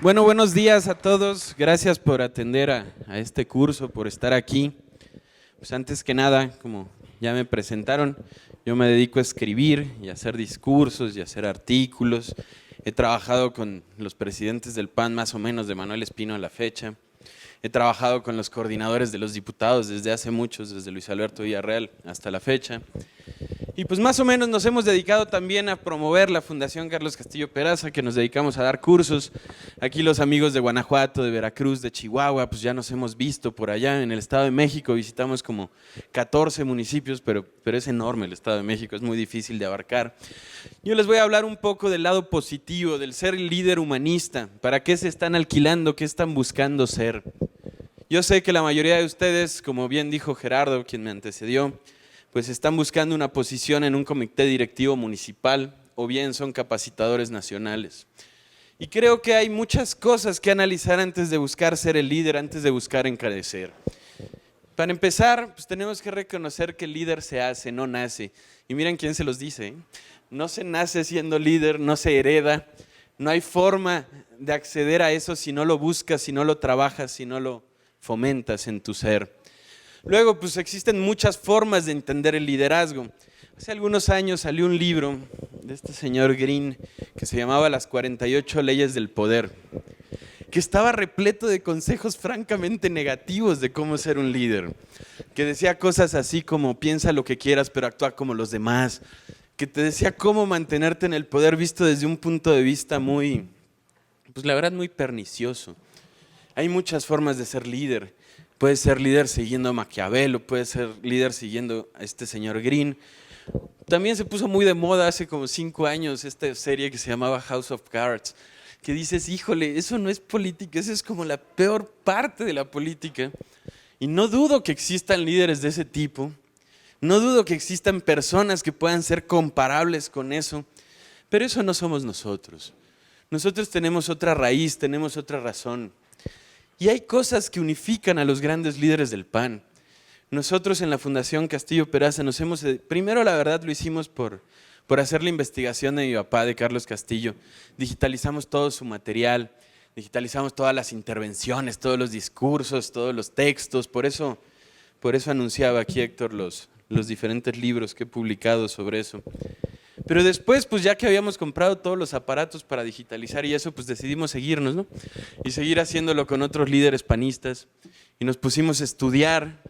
Bueno, buenos días a todos. Gracias por atender a este curso, por estar aquí. Pues antes que nada, como ya me presentaron, yo me dedico a escribir y a hacer discursos y a hacer artículos. He trabajado con los presidentes del PAN más o menos de Manuel Espino a la fecha. He trabajado con los coordinadores de los diputados desde hace muchos, desde Luis Alberto Villarreal hasta la fecha. Y pues más o menos nos hemos dedicado también a promover la Fundación Carlos Castillo Peraza, que nos dedicamos a dar cursos. Aquí los amigos de Guanajuato, de Veracruz, de Chihuahua, pues ya nos hemos visto por allá en el Estado de México. Visitamos como 14 municipios, pero es enorme el Estado de México, es muy difícil de abarcar. Yo les voy a hablar un poco del lado positivo, del ser líder humanista. ¿Para qué se están alquilando? ¿Qué están buscando ser? Yo sé que la mayoría de ustedes, como bien dijo Gerardo, quien me antecedió, pues están buscando una posición en un comité directivo municipal o bien son capacitadores nacionales. Y creo que hay muchas cosas que analizar antes de buscar ser el líder, antes de buscar encarecer. Para empezar, pues tenemos que reconocer que el líder se hace, no nace. Y miren quién se los dice, ¿eh? No se nace siendo líder, no se hereda. No hay forma de acceder a eso si no lo buscas, si no lo trabajas, si no lo fomentas en tu ser. Luego, pues existen muchas formas de entender el liderazgo. Hace algunos años salió un libro de este señor Green que se llamaba Las 48 leyes del poder, que estaba repleto de consejos francamente negativos de cómo ser un líder, que decía cosas así como piensa lo que quieras pero actúa como los demás, que te decía cómo mantenerte en el poder visto desde un punto de vista muy, pues la verdad muy pernicioso. Hay muchas formas de ser líder. Puedes ser líder siguiendo a Maquiavelo, puedes ser líder siguiendo a este señor Green. También se puso muy de moda hace como 5 años esta serie que se llamaba House of Cards, que dices, híjole, eso no es política, eso es como la peor parte de la política. Y no dudo que existan líderes de ese tipo, no dudo que existan personas que puedan ser comparables con eso, pero eso no somos nosotros. Nosotros tenemos otra raíz, tenemos otra razón. Y hay cosas que unifican a los grandes líderes del PAN. Nosotros en la Fundación Castillo Peraza nos hemos, primero la verdad lo hicimos por hacer la investigación de mi papá, de Carlos Castillo. Digitalizamos todo su material, digitalizamos todas las intervenciones, todos los discursos, todos los textos. Por eso anunciaba aquí Héctor los diferentes libros que he publicado sobre eso. Pero después, pues ya que habíamos comprado todos los aparatos para digitalizar y eso, pues decidimos seguirnos, ¿no? Y seguir haciéndolo con otros líderes panistas. Y nos pusimos a estudiar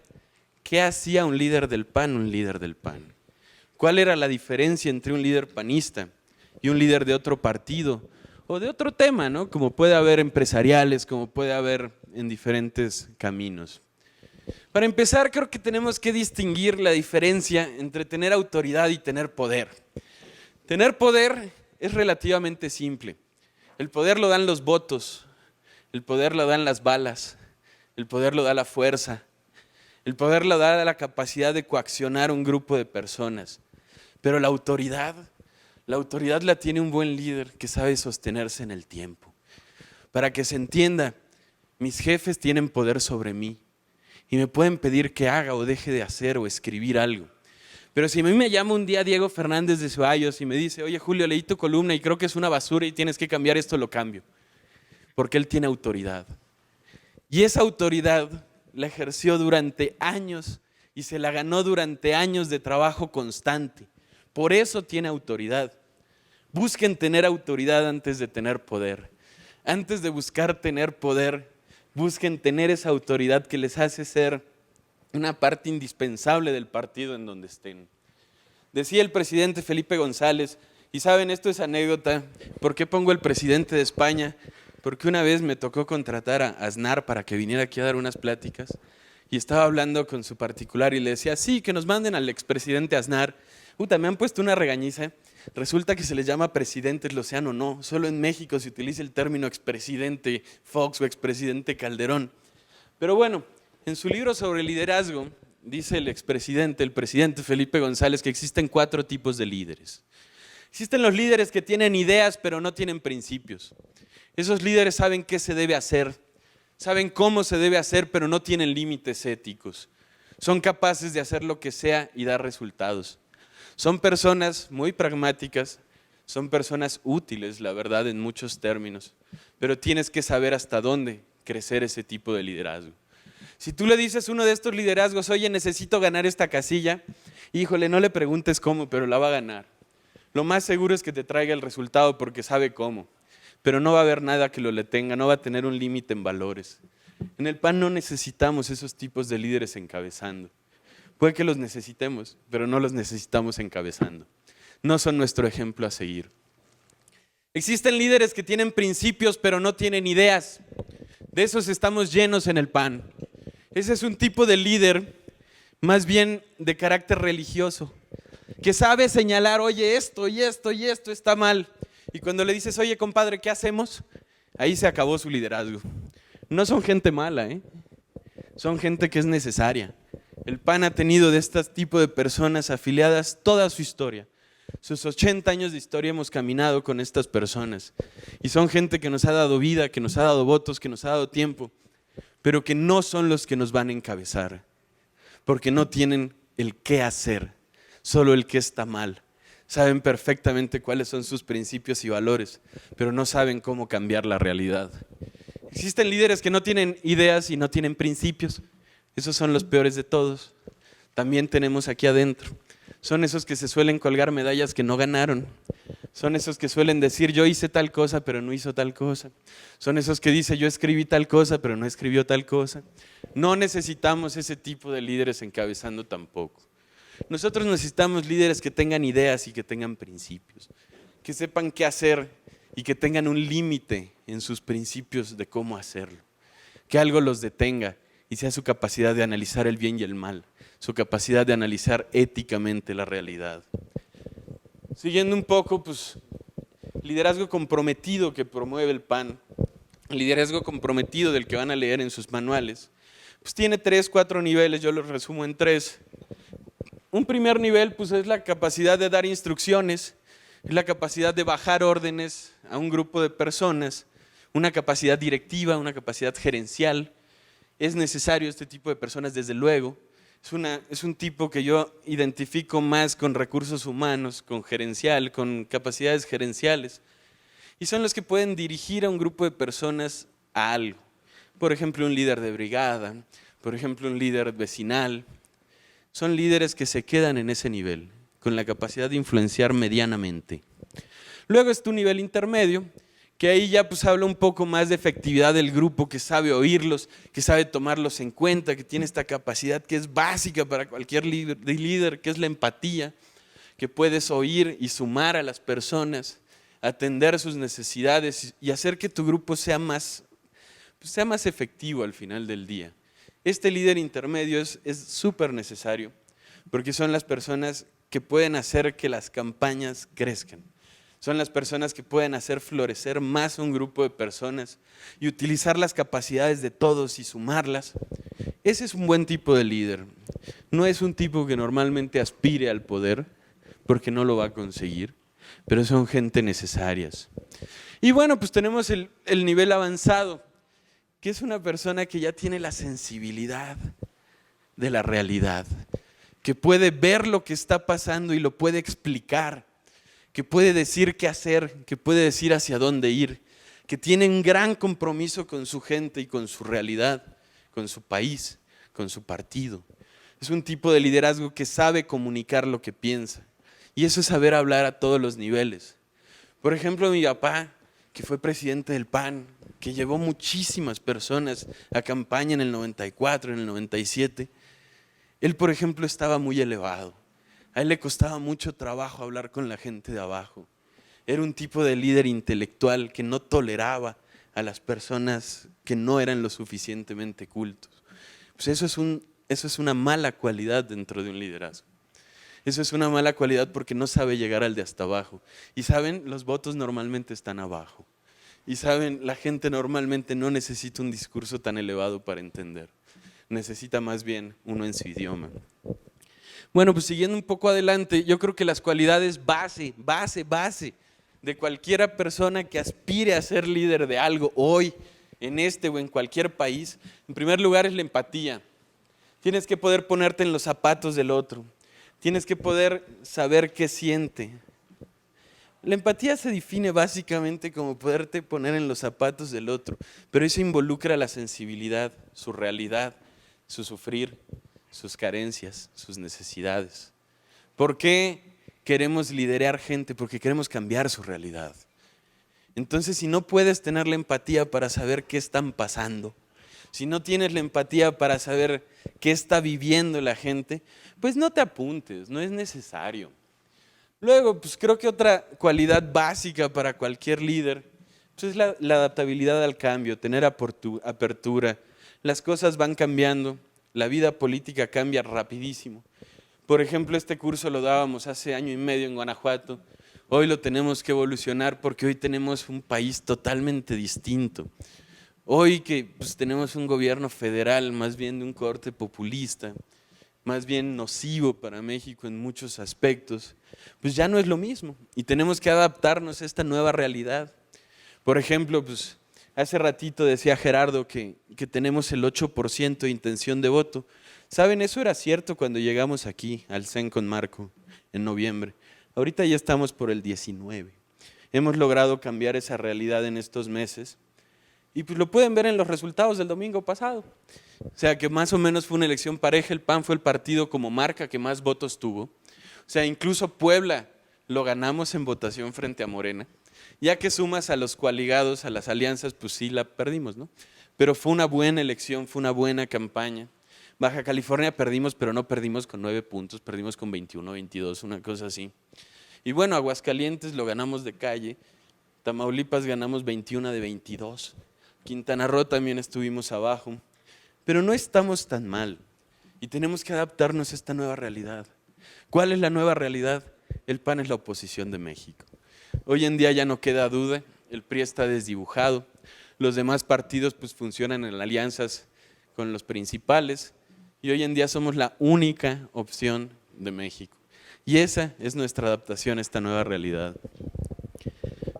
qué hacía un líder del PAN. ¿Cuál era la diferencia entre un líder panista y un líder de otro partido o de otro tema, ¿no? Como puede haber empresariales, como puede haber en diferentes caminos. Para empezar, creo que tenemos que distinguir la diferencia entre tener autoridad y tener poder. Tener poder es relativamente simple. El poder lo dan los votos, el poder lo dan las balas, el poder lo da la fuerza, el poder lo da la capacidad de coaccionar a un grupo de personas. Pero la autoridad la tiene un buen líder que sabe sostenerse en el tiempo. Para que se entienda, mis jefes tienen poder sobre mí y me pueden pedir que haga o deje de hacer o escribir algo. Pero si a mí me llama un día Diego Fernández de Ceballos y me dice, oye Julio, leí tu columna y creo que es una basura y tienes que cambiar esto, lo cambio. Porque él tiene autoridad. Y esa autoridad la ejerció durante años y se la ganó durante años de trabajo constante. Por eso tiene autoridad. Busquen tener autoridad antes de tener poder. Antes de buscar tener poder, busquen tener esa autoridad que les hace ser una parte indispensable del partido en donde estén. Decía el presidente Felipe González, y saben, esto es anécdota, ¿por qué pongo el presidente de España? Porque una vez me tocó contratar a Aznar para que viniera aquí a dar unas pláticas y estaba hablando con su particular y le decía, sí, que nos manden al expresidente Aznar. Me han puesto una regañiza, resulta que se les llama presidentes, lo sean o no, solo en México se utiliza el término expresidente Fox o expresidente Calderón. Pero bueno, en su libro sobre liderazgo, dice el presidente Felipe González, que existen 4 tipos de líderes. Existen los líderes que tienen ideas pero no tienen principios. Esos líderes saben qué se debe hacer, saben cómo se debe hacer, pero no tienen límites éticos. Son capaces de hacer lo que sea y dar resultados. Son personas muy pragmáticas, Son personas útiles, la verdad, en muchos términos, pero tienes que saber hasta dónde crecer ese tipo de liderazgo. Si tú le dices a uno de estos liderazgos, oye, necesito ganar esta casilla, híjole, no le preguntes cómo, pero la va a ganar. Lo más seguro es que te traiga el resultado porque sabe cómo, pero no va a haber nada que lo detenga, no va a tener un límite en valores. En el PAN no necesitamos esos tipos de líderes encabezando. Puede que los necesitemos, pero no los necesitamos encabezando. No son nuestro ejemplo a seguir. Existen líderes que tienen principios, pero no tienen ideas. De esos estamos llenos en el PAN. Ese es un tipo de líder, más bien de carácter religioso, que sabe señalar, oye, esto y esto y esto está mal. Y cuando le dices, oye, compadre, ¿qué hacemos? Ahí se acabó su liderazgo. No son gente mala, son gente que es necesaria. El PAN ha tenido de este tipo de personas afiliadas toda su historia. Sus 80 años de historia hemos caminado con estas personas. Y son gente que nos ha dado vida, que nos ha dado votos, que nos ha dado tiempo, pero que no son los que nos van a encabezar, porque no tienen el qué hacer, solo el qué está mal. Saben perfectamente cuáles son sus principios y valores, pero no saben cómo cambiar la realidad. Existen líderes que no tienen ideas y no tienen principios. Esos son los peores de todos. También tenemos aquí adentro. Son esos que se suelen colgar medallas que no ganaron. Son esos que suelen decir, yo hice tal cosa, pero no hizo tal cosa. Son esos que dicen, yo escribí tal cosa, pero no escribió tal cosa. No necesitamos ese tipo de líderes encabezando tampoco. Nosotros necesitamos líderes que tengan ideas y que tengan principios, que sepan qué hacer y que tengan un límite en sus principios de cómo hacerlo. Que algo los detenga y sea su capacidad de analizar el bien y el mal, su capacidad de analizar éticamente la realidad. Siguiendo un poco, pues, liderazgo comprometido que promueve el PAN, liderazgo comprometido del que van a leer en sus manuales, pues tiene 3, 4 niveles, yo los resumo en 3. Un primer nivel, pues, es la capacidad de dar instrucciones, es la capacidad de bajar órdenes a un grupo de personas, una capacidad directiva, una capacidad gerencial. Es necesario este tipo de personas, desde luego. Es un tipo que yo identifico más con recursos humanos, con gerencial, con capacidades gerenciales. Y son los que pueden dirigir a un grupo de personas a algo. Por ejemplo, un líder de brigada, por ejemplo, un líder vecinal. Son líderes que se quedan en ese nivel, con la capacidad de influenciar medianamente. Luego está un nivel intermedio, que ahí ya pues habla un poco más de efectividad del grupo, que sabe oírlos, que sabe tomarlos en cuenta, que tiene esta capacidad que es básica para cualquier líder, que es la empatía, que puedes oír y sumar a las personas, atender sus necesidades y hacer que tu grupo sea más efectivo al final del día. Este líder intermedio es súper necesario, porque son las personas que pueden hacer que las campañas crezcan. Son las personas que pueden hacer florecer más un grupo de personas y utilizar las capacidades de todos y sumarlas. Ese es un buen tipo de líder. No es un tipo que normalmente aspire al poder, porque no lo va a conseguir, pero son gente necesarias. Y bueno, pues tenemos el nivel avanzado, que es una persona que ya tiene la sensibilidad de la realidad, que puede ver lo que está pasando y lo puede explicar, que puede decir qué hacer, que puede decir hacia dónde ir, que tiene un gran compromiso con su gente y con su realidad, con su país, con su partido. Es un tipo de liderazgo que sabe comunicar lo que piensa, y eso es saber hablar a todos los niveles. Por ejemplo, mi papá, que fue presidente del PAN, que llevó muchísimas personas a campaña en el 94, en el 97, él, por ejemplo, estaba muy elevado. A él le costaba mucho trabajo hablar con la gente de abajo. Era un tipo de líder intelectual que no toleraba a las personas que no eran lo suficientemente cultos. Pues eso es una mala cualidad dentro de un liderazgo. Eso es una mala cualidad porque no sabe llegar al de hasta abajo. Y saben, los votos normalmente están abajo. Y saben, la gente normalmente no necesita un discurso tan elevado para entender. Necesita más bien uno en su idioma. Bueno, pues siguiendo un poco adelante, yo creo que las cualidades base de cualquier persona que aspire a ser líder de algo hoy, en este o en cualquier país, en primer lugar es la empatía. Tienes que poder ponerte en los zapatos del otro. Tienes que poder saber qué siente. La empatía se define básicamente como poderte poner en los zapatos del otro, pero eso involucra la sensibilidad, su realidad, su sufrir, sus carencias, sus necesidades. ¿Por qué queremos liderar gente? Porque queremos cambiar su realidad. Entonces, si no puedes tener la empatía para saber qué están pasando, si no tienes la empatía para saber qué está viviendo la gente, pues no te apuntes, no es necesario. Luego, pues creo que otra cualidad básica para cualquier líder pues es la adaptabilidad al cambio, tener apertura. Las cosas van cambiando, la vida política cambia rapidísimo. Por ejemplo, este curso lo dábamos hace año y medio en Guanajuato. Hoy lo tenemos que evolucionar porque hoy tenemos un país totalmente distinto. Hoy que pues, tenemos un gobierno federal más bien de un corte populista, más bien nocivo para México en muchos aspectos, pues ya no es lo mismo y tenemos que adaptarnos a esta nueva realidad. Por ejemplo, pues hace ratito decía Gerardo que tenemos el 8% de intención de voto. ¿Saben? Eso era cierto cuando llegamos aquí al CEN con Marco en noviembre. Ahorita ya estamos por el 19%. Hemos logrado cambiar esa realidad en estos meses y pues lo pueden ver en los resultados del domingo pasado. O sea que más o menos fue una elección pareja, el PAN fue el partido como marca que más votos tuvo. O sea, incluso Puebla lo ganamos en votación frente a Morena. Ya que sumas a los coaligados, a las alianzas, pues sí la perdimos, ¿no? Pero fue una buena elección, fue una buena campaña. Baja California perdimos, pero no perdimos con 9 puntos, perdimos con 21, 22, una cosa así. Y bueno, Aguascalientes lo ganamos de calle, Tamaulipas ganamos 21 de 22, Quintana Roo también estuvimos abajo, pero no estamos tan mal y tenemos que adaptarnos a esta nueva realidad. ¿Cuál es la nueva realidad? El PAN es la oposición de México. Hoy en día ya no queda duda, el PRI está desdibujado, los demás partidos pues funcionan en alianzas con los principales y hoy en día somos la única opción de México. Y esa es nuestra adaptación a esta nueva realidad.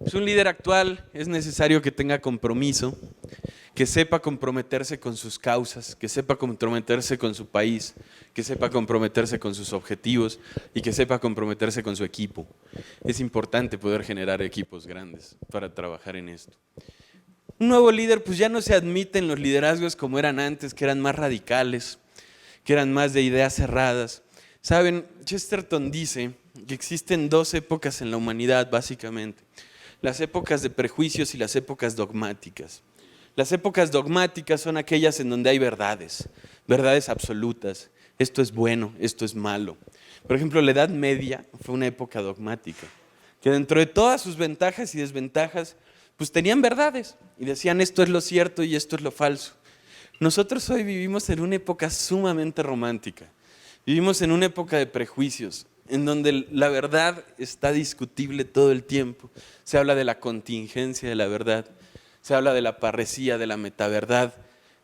Es un líder actual, es necesario que tenga compromiso, que sepa comprometerse con sus causas, que sepa comprometerse con su país, que sepa comprometerse con sus objetivos y que sepa comprometerse con su equipo. Es importante poder generar equipos grandes para trabajar en esto. Un nuevo líder, pues ya no se admiten los liderazgos como eran antes, que eran más radicales, que eran más de ideas cerradas. Saben, Chesterton dice que existen 2 épocas en la humanidad, básicamente. Las épocas de prejuicios y las épocas dogmáticas. Las épocas dogmáticas son aquellas en donde hay verdades, verdades absolutas. Esto es bueno, esto es malo. Por ejemplo, la Edad Media fue una época dogmática, que dentro de todas sus ventajas y desventajas, pues tenían verdades y decían esto es lo cierto y esto es lo falso. Nosotros hoy vivimos en una época sumamente romántica. Vivimos en una época de prejuicios, en donde la verdad está discutible todo el tiempo. Se habla de la contingencia de la verdad, se habla de la parresía, de la metaverdad,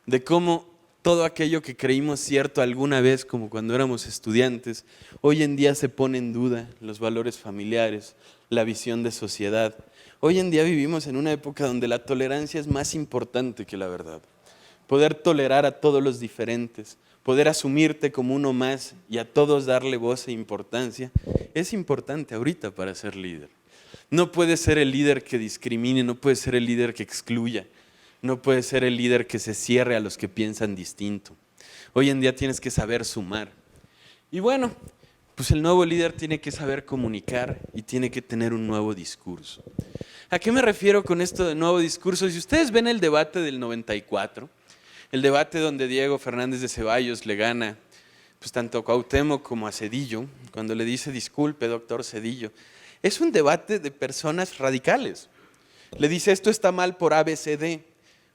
de cómo todo aquello que creímos cierto alguna vez, como cuando éramos estudiantes, hoy en día se pone en duda los valores familiares, la visión de sociedad. Hoy en día vivimos en una época donde la tolerancia es más importante que la verdad. Poder tolerar a todos los diferentes, poder asumirte como uno más y a todos darle voz e importancia, es importante ahorita para ser líder. No puedes ser el líder que discrimine, no puedes ser el líder que excluya, no puedes ser el líder que se cierre a los que piensan distinto. Hoy en día tienes que saber sumar. Y bueno, pues el nuevo líder tiene que saber comunicar y tiene que tener un nuevo discurso. ¿A qué me refiero con esto de nuevo discurso? Si ustedes ven el debate del 94, el debate donde Diego Fernández de Ceballos le gana pues tanto a Cuauhtémoc como a Zedillo, cuando le dice disculpe, doctor Zedillo, es un debate de personas radicales. Le dice esto está mal por ABCD.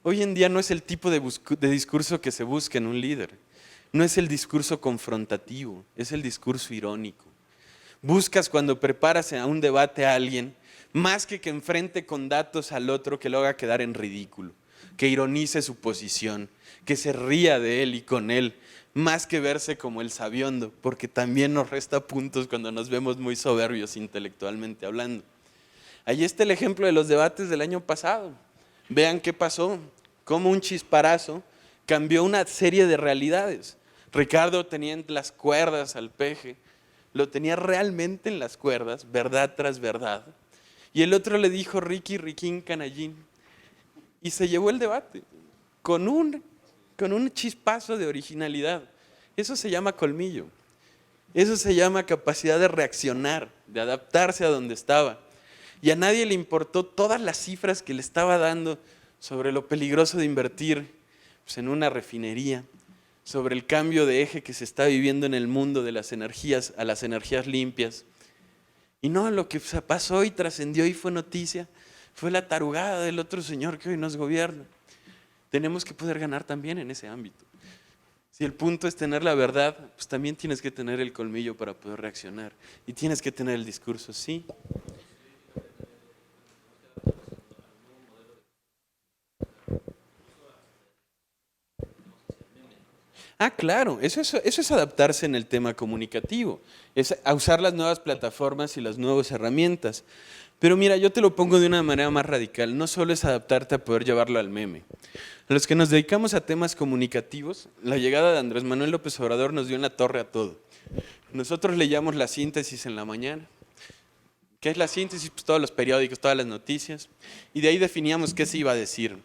Hoy en día no es el tipo de discurso que se busca en un líder. No es el discurso confrontativo, es el discurso irónico. Buscas cuando preparas a un debate a alguien, más que enfrente con datos al otro que lo haga quedar en ridículo, que ironice su posición, que se ría de él y con él, más que verse como el sabiondo, porque también nos resta puntos cuando nos vemos muy soberbios intelectualmente hablando. Ahí está el ejemplo de los debates del año pasado. Vean qué pasó, cómo un chisparazo cambió una serie de realidades. Ricardo tenía en las cuerdas al peje, lo tenía realmente en las cuerdas, verdad tras verdad. Y el otro le dijo Ricky, Riquín, Canallín. Y se llevó el debate con un chispazo de originalidad. Eso se llama colmillo. Eso se llama capacidad de reaccionar, de adaptarse a donde estaba. Y a nadie le importó todas las cifras que le estaba dando sobre lo peligroso de invertir pues, en una refinería, sobre el cambio de eje que se está viviendo en el mundo de las energías a las energías limpias. Y no, lo que pasó y trascendió y fue noticia, fue la tarugada del otro señor que hoy nos gobierna. Tenemos que poder ganar también en ese ámbito. Si el punto es tener la verdad, pues también tienes que tener el colmillo para poder reaccionar. Y tienes que tener el discurso, sí. Ah, claro, eso es adaptarse en el tema comunicativo, es a usar las nuevas plataformas y las nuevas herramientas. Pero mira, yo te lo pongo de una manera más radical, no solo es adaptarte a poder llevarlo al meme. Los que nos dedicamos a temas comunicativos, la llegada de Andrés Manuel López Obrador nos dio en la torre a todo. Nosotros leíamos la síntesis en la mañana. ¿Qué es la síntesis? Pues todos los periódicos, todas las noticias. Y de ahí definíamos qué se iba a decir.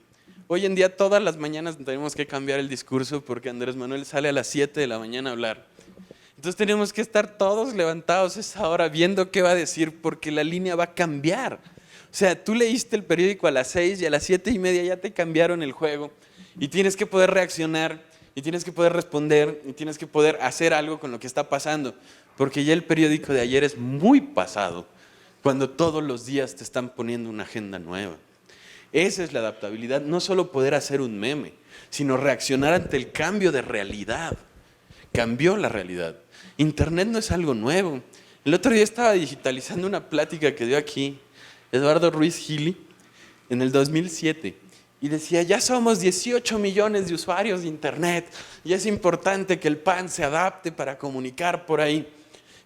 Hoy en día todas las mañanas tenemos que cambiar el discurso porque Andrés Manuel sale a las 7 de la mañana a hablar. Entonces tenemos que estar todos levantados a esa hora viendo qué va a decir porque la línea va a cambiar. O sea, tú leíste el periódico a las 6 y a las 7:30 ya te cambiaron el juego y tienes que poder reaccionar y tienes que poder responder y tienes que poder hacer algo con lo que está pasando porque ya el periódico de ayer es muy pasado cuando todos los días te están poniendo una agenda nueva. Esa es la adaptabilidad, no solo poder hacer un meme, sino reaccionar ante el cambio de realidad. Cambió la realidad. Internet no es algo nuevo. El otro día estaba digitalizando una plática que dio aquí Eduardo Ruiz Gili en el 2007 y decía, ya somos 18 millones de usuarios de Internet y es importante que el PAN se adapte para comunicar por ahí.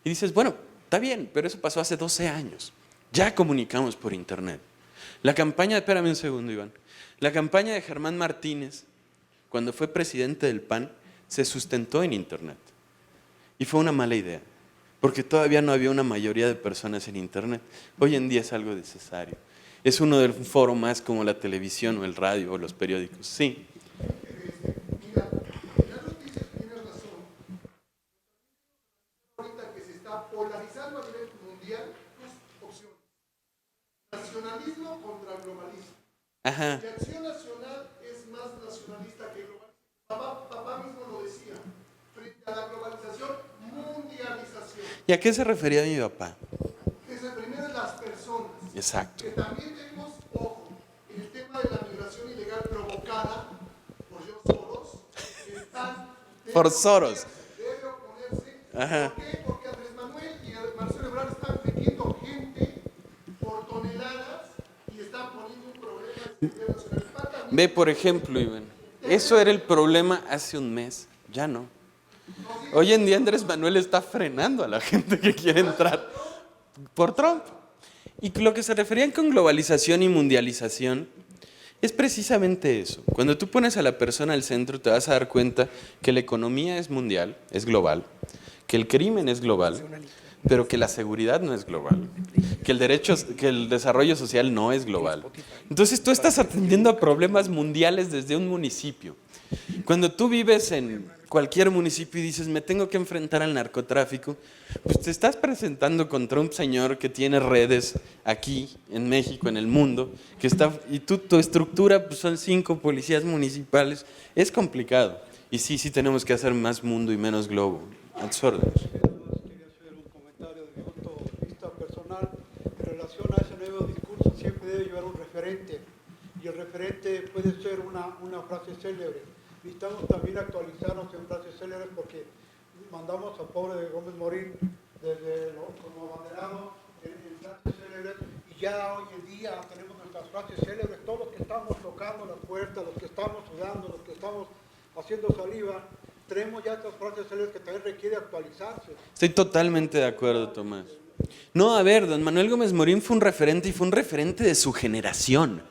Y dices, bueno, está bien, pero eso pasó hace 12 años. Ya comunicamos por Internet. La campaña, espérame un segundo, Iván. La campaña de Germán Martínez, cuando fue presidente del PAN, se sustentó en Internet. Y fue una mala idea, porque todavía no había una mayoría de personas en Internet. Hoy en día es algo necesario. Es uno del foro más como la televisión o el radio o los periódicos. Sí. Mira, las noticias tienes razón. Ahorita que se está polarizando a nivel mundial, dos opciones. Nacionalismo contra globalismo. Ajá. La acción nacional es más nacionalista que globalista. Papá mismo lo decía. Frente a la globalización, mundialización. ¿Y a qué se refería mi papá? Desde primero las personas. Exacto. Que también tenemos, ojo, en el tema de la migración ilegal provocada por George Soros, están... Por Soros. Debe oponerse. Ajá. ¿Por qué? Porque Andrés Manuel y Marcelo Ebrard están metiendo gente por toneladas y están poniendo un problema de seguridad nacional. Ve, por ejemplo, Iván, eso era el problema hace un mes, ya no. Hoy en día Andrés Manuel está frenando a la gente que quiere entrar por Trump. Y lo que se referían con globalización y mundialización es precisamente eso. Cuando tú pones a la persona al centro te vas a dar cuenta que la economía es mundial, es global, que el crimen es global, pero que la seguridad no es global, que el desarrollo social no es global. Entonces tú estás atendiendo a problemas mundiales desde un municipio. Cuando tú vives en cualquier municipio y dices, me tengo que enfrentar al narcotráfico, pues te estás presentando contra un señor que tiene redes aquí, en México, en el mundo, y tu estructura pues, son 5 policías municipales. Es complicado. Y sí tenemos que hacer más mundo y menos globo. A tus órdenes. Quería hacer un comentario de mi punto de vista personal en relación a ese nuevo discurso. Siempre debe llevar un referente y el referente puede ser una frase célebre. Necesitamos también actualizarnos en frases célebres porque mandamos a pobre Gómez Morín como abanderado en frases célebres y ya hoy en día tenemos nuestras frases célebres. Todos los que estamos tocando la puerta, los que estamos sudando, los que estamos haciendo saliva, tenemos ya estas frases célebres que también requiere actualizarse. Estoy totalmente de acuerdo, Tomás. No, a ver, don Manuel Gómez Morín fue un referente y fue un referente de su generación.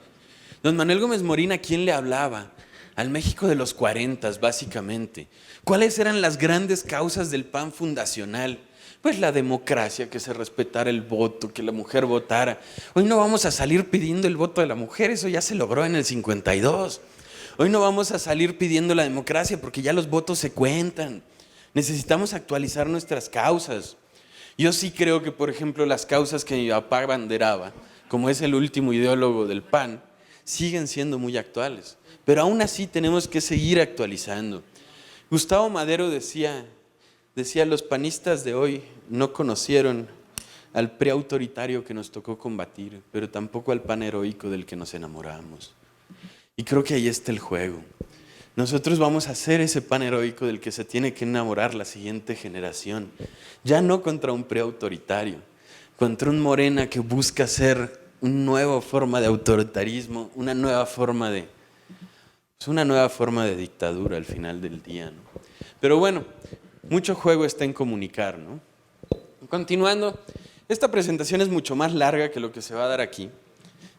Don Manuel Gómez Morín, ¿a quién le hablaba? Al México de los 40, básicamente. ¿Cuáles eran las grandes causas del PAN fundacional? pues la democracia, que se respetara el voto, que la mujer votara. Hoy no vamos a salir pidiendo el voto de la mujer, eso ya se logró en el 52. Hoy no vamos a salir pidiendo la democracia porque ya los votos se cuentan. Necesitamos actualizar nuestras causas. Yo sí creo que, por ejemplo, las causas que mi papá abanderaba, como es el último ideólogo del PAN, siguen siendo muy actuales. Pero aún así tenemos que seguir actualizando. Gustavo Madero decía, los panistas de hoy no conocieron al preautoritario que nos tocó combatir, pero tampoco al pan heroico del que nos enamoramos. Y creo que ahí está el juego. Nosotros vamos a hacer ese pan heroico del que se tiene que enamorar la siguiente generación. Ya no contra un preautoritario, contra un Morena que busca ser una nueva forma de autoritarismo, una nueva forma de dictadura al final del día, ¿no? Pero bueno, mucho juego está en comunicar, ¿no? Continuando, esta presentación es mucho más larga que lo que se va a dar aquí.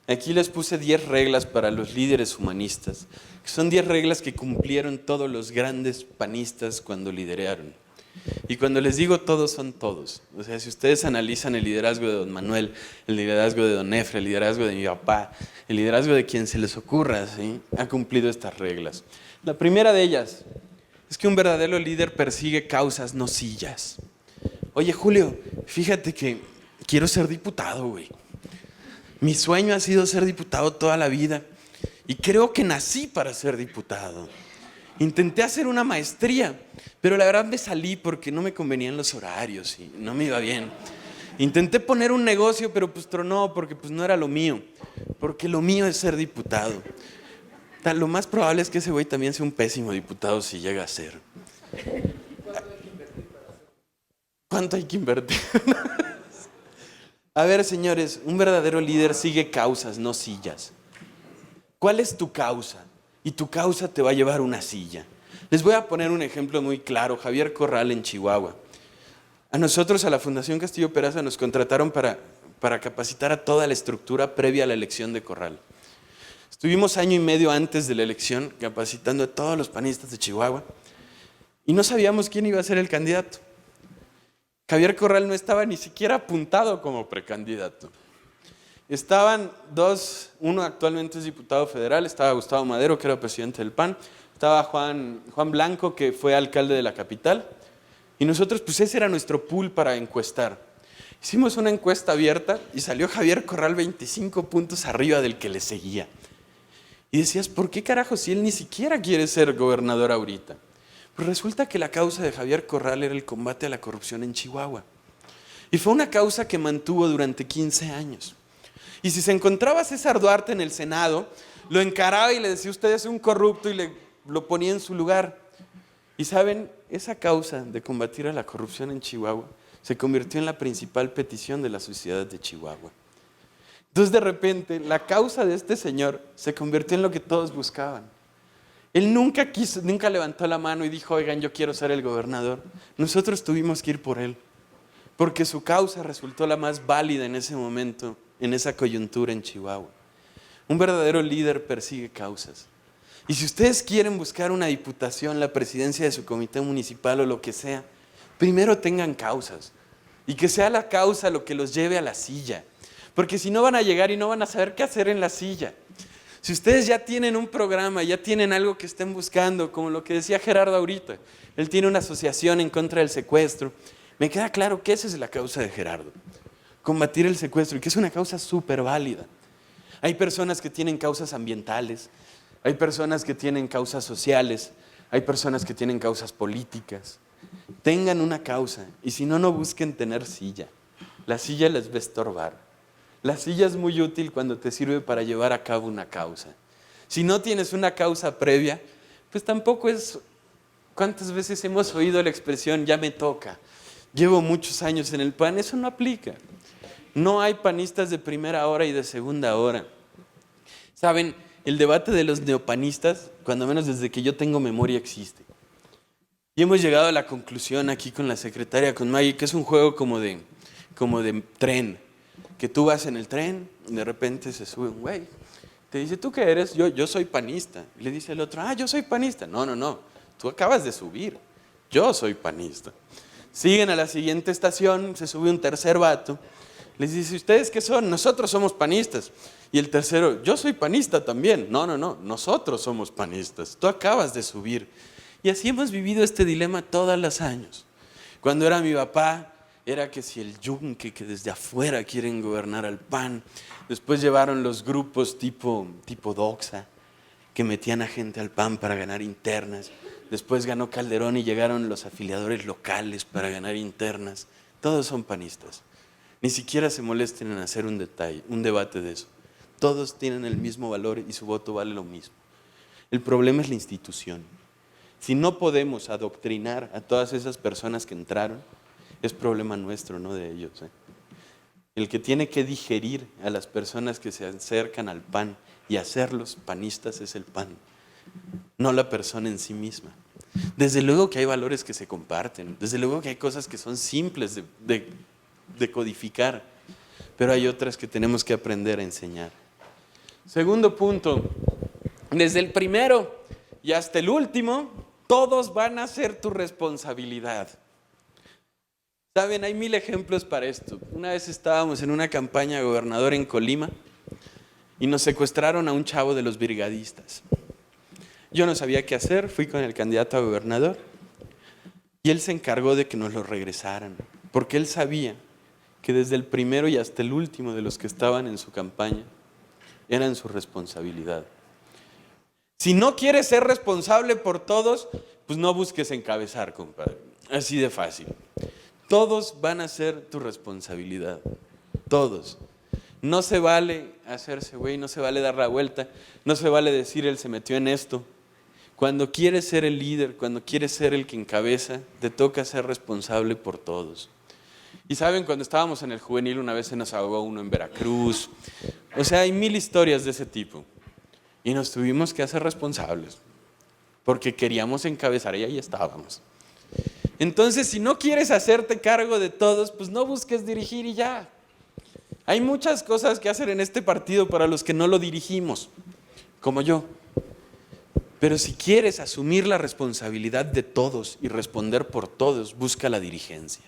Aquí les puse 10 reglas para los líderes humanistas, que son 10 reglas que cumplieron todos los grandes panistas cuando lideraron. Y cuando les digo todos, son todos. O sea, si ustedes analizan el liderazgo de don Manuel, el liderazgo de don Efra, el liderazgo de mi papá, el liderazgo de quien se les ocurra, ¿sí?, ha cumplido estas reglas. La primera de ellas es que un verdadero líder persigue causas, no sillas. Oye, Julio, fíjate que quiero ser diputado, güey. Mi sueño ha sido ser diputado toda la vida y creo que nací para ser diputado. Intenté hacer una maestría, pero la verdad me salí porque no me convenían los horarios y no me iba bien. Intenté poner un negocio, pero pues tronó porque pues no era lo mío, porque lo mío es ser diputado. Lo más probable es que ese güey también sea un pésimo diputado si llega a ser. ¿Cuánto hay que invertir? A ver, señores, un verdadero líder sigue causas, no sillas. ¿Cuál es tu causa? Y tu causa te va a llevar una silla. Les voy a poner un ejemplo muy claro. Javier Corral en Chihuahua. A nosotros, a la Fundación Castillo Peraza, nos contrataron para capacitar a toda la estructura previa a la elección de Corral. Estuvimos año y medio antes de la elección capacitando a todos los panistas de Chihuahua y no sabíamos quién iba a ser el candidato. Javier Corral no estaba ni siquiera apuntado como precandidato. Estaban dos, uno actualmente es diputado federal, estaba Gustavo Madero, que era presidente del PAN, estaba Juan Blanco, que fue alcalde de la capital, y nosotros, pues ese era nuestro pool para encuestar. Hicimos una encuesta abierta y salió Javier Corral 25 puntos arriba del que le seguía. Y decías, ¿por qué carajo si él ni siquiera quiere ser gobernador ahorita? Pues resulta que la causa de Javier Corral era el combate a la corrupción en Chihuahua. Y fue una causa que mantuvo durante 15 años. Y si se encontraba a César Duarte en el Senado, lo encaraba y le decía, usted es un corrupto, y lo ponía en su lugar. Y saben, esa causa de combatir a la corrupción en Chihuahua se convirtió en la principal petición de la sociedad de Chihuahua. Entonces, de repente, la causa de este señor se convirtió en lo que todos buscaban. Él nunca levantó la mano y dijo, oigan, yo quiero ser el gobernador. Nosotros tuvimos que ir por él, porque su causa resultó la más válida en ese momento, en esa coyuntura en Chihuahua. Un verdadero líder persigue causas. Y si ustedes quieren buscar una diputación, la presidencia de su comité municipal o lo que sea, primero tengan causas. Y que sea la causa lo que los lleve a la silla. Porque si no van a llegar y no van a saber qué hacer en la silla. Si ustedes ya tienen un programa, ya tienen algo que estén buscando, como lo que decía Gerardo ahorita, él tiene una asociación en contra del secuestro, me queda claro que esa es la causa de Gerardo, combatir el secuestro, y que es una causa súper válida. Hay personas que tienen causas ambientales, hay personas que tienen causas sociales, hay personas que tienen causas políticas. Tengan una causa, y si no, no busquen tener silla. La silla les va a estorbar. La silla es muy útil cuando te sirve para llevar a cabo una causa. Si no tienes una causa previa, pues tampoco es... ¿Cuántas veces hemos oído la expresión, ya me toca? Llevo muchos años en el PAN, eso no aplica. No hay panistas de primera hora y de segunda hora. ¿Saben? El debate de los neopanistas, cuando menos desde que yo tengo memoria, existe. Y hemos llegado a la conclusión aquí con la secretaria, con Maggie, que es un juego como de tren. Que tú vas en el tren, y de repente se sube un güey, te dice, ¿tú qué eres? Yo soy panista. Y le dice el otro, yo soy panista. No, tú acabas de subir, yo soy panista. Siguen a la siguiente estación, se sube un tercer vato. Les dice, ¿ustedes qué son? Nosotros somos panistas. Y el tercero, yo soy panista también. No, nosotros somos panistas. Tú acabas de subir. Y así hemos vivido este dilema todos los años. Cuando era mi papá, era que si el yunque, que desde afuera quieren gobernar al PAN. Después llevaron los grupos tipo Doxa, que metían a gente al PAN para ganar internas. Después ganó Calderón y llegaron los afiliadores locales para ganar internas. Todos son panistas. Ni siquiera se molesten en hacer un debate de eso. Todos tienen el mismo valor y su voto vale lo mismo. El problema es la institución. Si no podemos adoctrinar a todas esas personas que entraron, es problema nuestro, no de ellos. El que tiene que digerir a las personas que se acercan al PAN y hacerlos panistas es el PAN, no la persona en sí misma. Desde luego que hay valores que se comparten, desde luego que hay cosas que son simples de codificar, pero hay otras que tenemos que aprender a enseñar. Segundo punto, desde el primero y hasta el último, todos van a ser tu responsabilidad. Saben, hay 1000 ejemplos para esto. Una vez estábamos en una campaña de gobernador en Colima y nos secuestraron a un chavo de los brigadistas. Yo no sabía qué hacer, fui con el candidato a gobernador y él se encargó de que nos lo regresaran, porque él sabía que desde el primero y hasta el último de los que estaban en su campaña eran su responsabilidad. Si no quieres ser responsable por todos, pues no busques encabezar, compadre. Así de fácil. Todos van a ser tu responsabilidad. Todos. No se vale hacerse güey, no se vale dar la vuelta, no se vale decir él se metió en esto. Cuando quieres ser el líder, cuando quieres ser el que encabeza, te toca ser responsable por todos. Y saben, cuando estábamos en el juvenil, una vez se nos ahogó uno en Veracruz. O sea, hay 1000 historias de ese tipo. Y nos tuvimos que hacer responsables, porque queríamos encabezar y ahí estábamos. Entonces, si no quieres hacerte cargo de todos, pues no busques dirigir y ya. Hay muchas cosas que hacer en este partido para los que no lo dirigimos, como yo. Pero si quieres asumir la responsabilidad de todos y responder por todos, busca la dirigencia.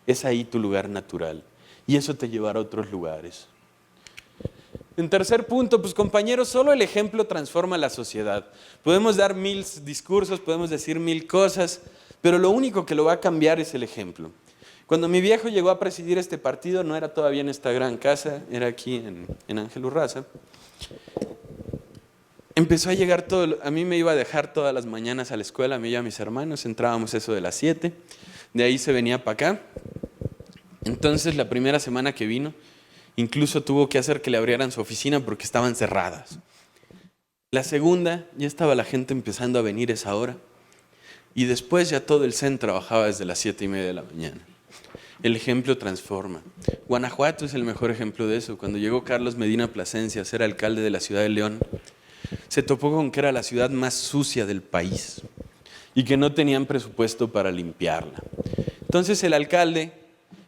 Es ahí tu lugar natural y eso te llevará a otros lugares. En tercer punto, pues compañeros, solo el ejemplo transforma la sociedad. Podemos dar 1000 discursos, podemos decir 1000 cosas, pero lo único que lo va a cambiar es el ejemplo. Cuando mi viejo llegó a presidir este partido, no era todavía en esta gran casa, era aquí en Ángel Urraza. Empezó a llegar todo, a mí me iba a dejar todas las mañanas a la escuela, a mí y a mis hermanos, entrábamos eso de las 7, de ahí se venía para acá. Entonces la primera semana que vino, incluso tuvo que hacer que le abrieran su oficina porque estaban cerradas. La segunda, ya estaba la gente empezando a venir esa hora. Y después ya todo el CEN trabajaba desde las 7:30 de la mañana. El ejemplo transforma. Guanajuato es el mejor ejemplo de eso. Cuando llegó Carlos Medina Plasencia a ser alcalde de la ciudad de León, se topó con que era la ciudad más sucia del país y que no tenían presupuesto para limpiarla. Entonces el alcalde,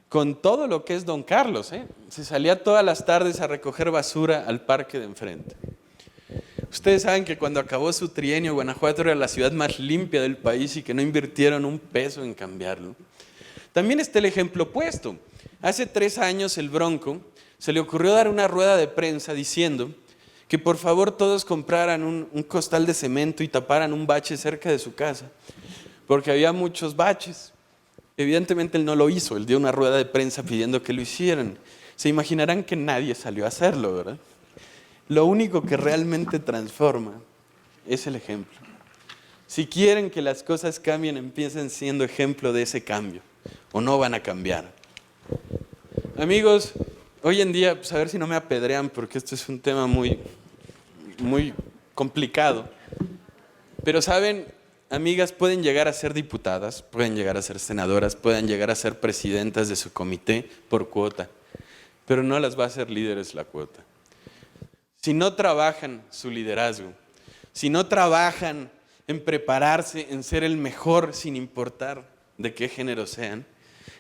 con todo lo que es Don Carlos, se salía todas las tardes a recoger basura al parque de enfrente. Ustedes saben que cuando acabó su trienio, Guanajuato era la ciudad más limpia del país y que no invirtieron un peso en cambiarlo. También está el ejemplo opuesto. Hace 3 años el Bronco se le ocurrió dar una rueda de prensa diciendo que por favor todos compraran un costal de cemento y taparan un bache cerca de su casa, porque había muchos baches. Evidentemente él no lo hizo, él dio una rueda de prensa pidiendo que lo hicieran. Se imaginarán que nadie salió a hacerlo, ¿verdad? Lo único que realmente transforma es el ejemplo. Si quieren que las cosas cambien, empiecen siendo ejemplo de ese cambio, o no van a cambiar. Amigos, hoy en día, pues a ver si no me apedrean, porque esto es un tema muy complicado. Pero saben, amigas, pueden llegar a ser diputadas, pueden llegar a ser senadoras, pueden llegar a ser presidentas de su comité por cuota, pero no las va a hacer líderes la cuota. Si no trabajan su liderazgo, si no trabajan en prepararse, en ser el mejor sin importar de qué género sean,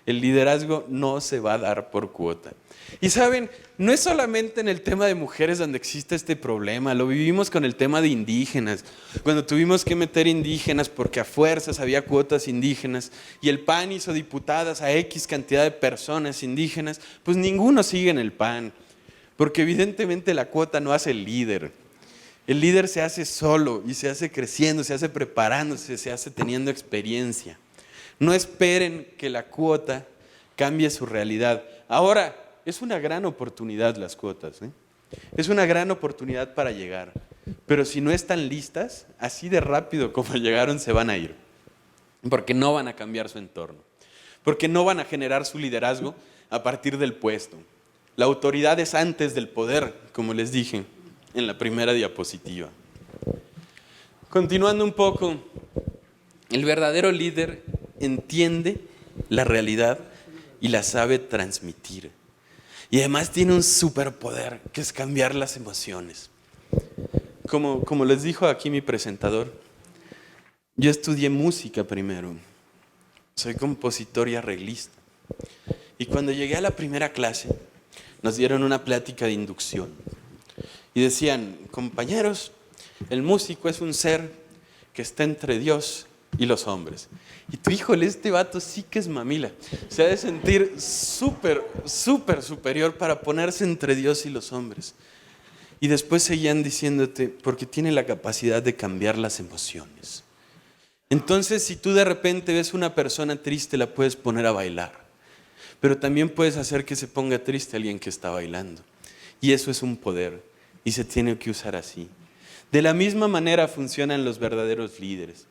El liderazgo no se va a dar por cuota. Y saben, no es solamente en el tema de mujeres donde existe este problema, lo vivimos con el tema de indígenas. Cuando tuvimos que meter indígenas porque a fuerzas había cuotas indígenas y el PAN hizo diputadas a X cantidad de personas indígenas, pues ninguno sigue en el PAN, porque evidentemente la cuota no hace el líder. El líder se hace solo y se hace creciendo, se hace preparándose, se hace teniendo experiencia. No esperen que la cuota cambie su realidad. Ahora, es una gran oportunidad las cuotas, ¿eh? Es una gran oportunidad para llegar. Pero si no están listas, así de rápido como llegaron se van a ir. Porque no van a cambiar su entorno. Porque no van a generar su liderazgo a partir del puesto. La autoridad es antes del poder, como les dije en la primera diapositiva. Continuando un poco, el verdadero líder entiende la realidad y la sabe transmitir. Y además tiene un superpoder, que es cambiar las emociones. Como les dijo aquí mi presentador, yo estudié música primero. Soy compositor y arreglista. Y cuando llegué a la primera clase, nos dieron una plática de inducción. Y decían, compañeros, el músico es un ser que está entre Dios y los hombres. Y tú, híjole, este vato sí que es mamila. Se ha de sentir súper superior para ponerse entre Dios y los hombres. Y después seguían diciéndote, porque tiene la capacidad de cambiar las emociones. Entonces, si tú de repente ves una persona triste, la puedes poner a bailar. Pero también puedes hacer que se ponga triste alguien que está bailando. Y eso es un poder. Y se tiene que usar así. De la misma manera funcionan los verdaderos líderes.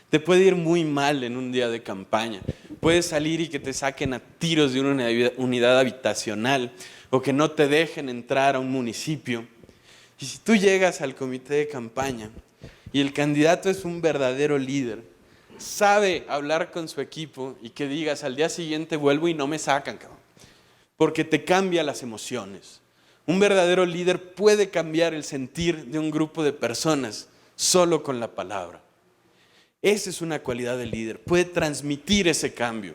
Te puede ir muy mal en un día de campaña. Puedes salir y que te saquen a tiros de una unidad habitacional o que no te dejen entrar a un municipio. Y si tú llegas al comité de campaña y el candidato es un verdadero líder, sabe hablar con su equipo y que digas al día siguiente vuelvo y no me sacan, cabrón, porque te cambia las emociones. Un verdadero líder puede cambiar el sentir de un grupo de personas solo con la palabra. Esa es una cualidad del líder, puede transmitir ese cambio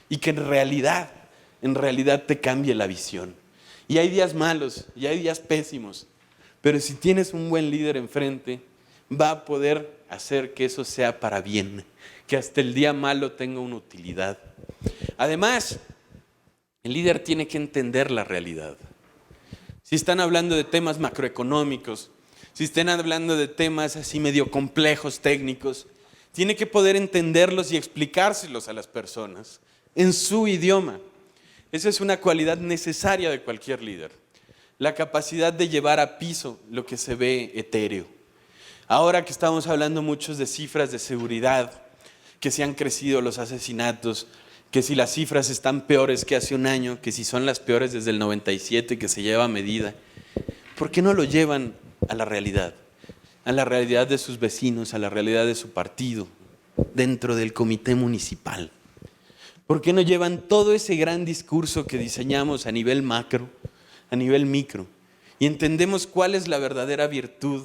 y que en realidad te cambie la visión. Y hay días malos y hay días pésimos, pero si tienes un buen líder enfrente, va a poder hacer que eso sea para bien, que hasta el día malo tenga una utilidad. Además, el líder tiene que entender la realidad. Si están hablando de temas macroeconómicos, si están hablando de temas así medio complejos, técnicos, tiene que poder entenderlos y explicárselos a las personas en su idioma. Esa es una cualidad necesaria de cualquier líder. La capacidad de llevar a piso lo que se ve etéreo. Ahora que estamos hablando muchos de cifras de seguridad, que si han crecido los asesinatos, que si las cifras están peores que hace un año, que si son las peores desde el 97 que se lleva a medida, ¿por qué no lo llevan a la realidad? A la realidad de sus vecinos, a la realidad de su partido, dentro del comité municipal. ¿Por qué no llevan todo ese gran discurso que diseñamos a nivel macro, a nivel micro? Y entendemos cuál es la verdadera virtud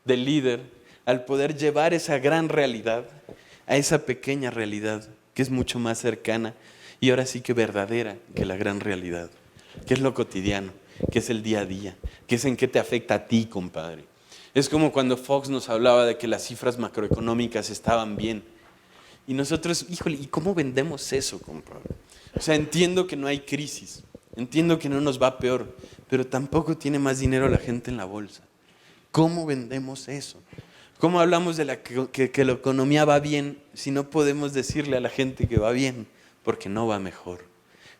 del líder al poder llevar esa gran realidad a esa pequeña realidad que es mucho más cercana y ahora sí que verdadera que la gran realidad, que es lo cotidiano, que es el día a día, que es en qué te afecta a ti, compadre. Es como cuando Fox nos hablaba de que las cifras macroeconómicas estaban bien. Y nosotros, híjole, ¿y cómo vendemos eso, compadre? O sea, entiendo que no hay crisis, entiendo que no nos va peor, pero tampoco tiene más dinero la gente en la bolsa. ¿Cómo vendemos eso? ¿Cómo hablamos de que la economía va bien si no podemos decirle a la gente que va bien? Porque no va mejor.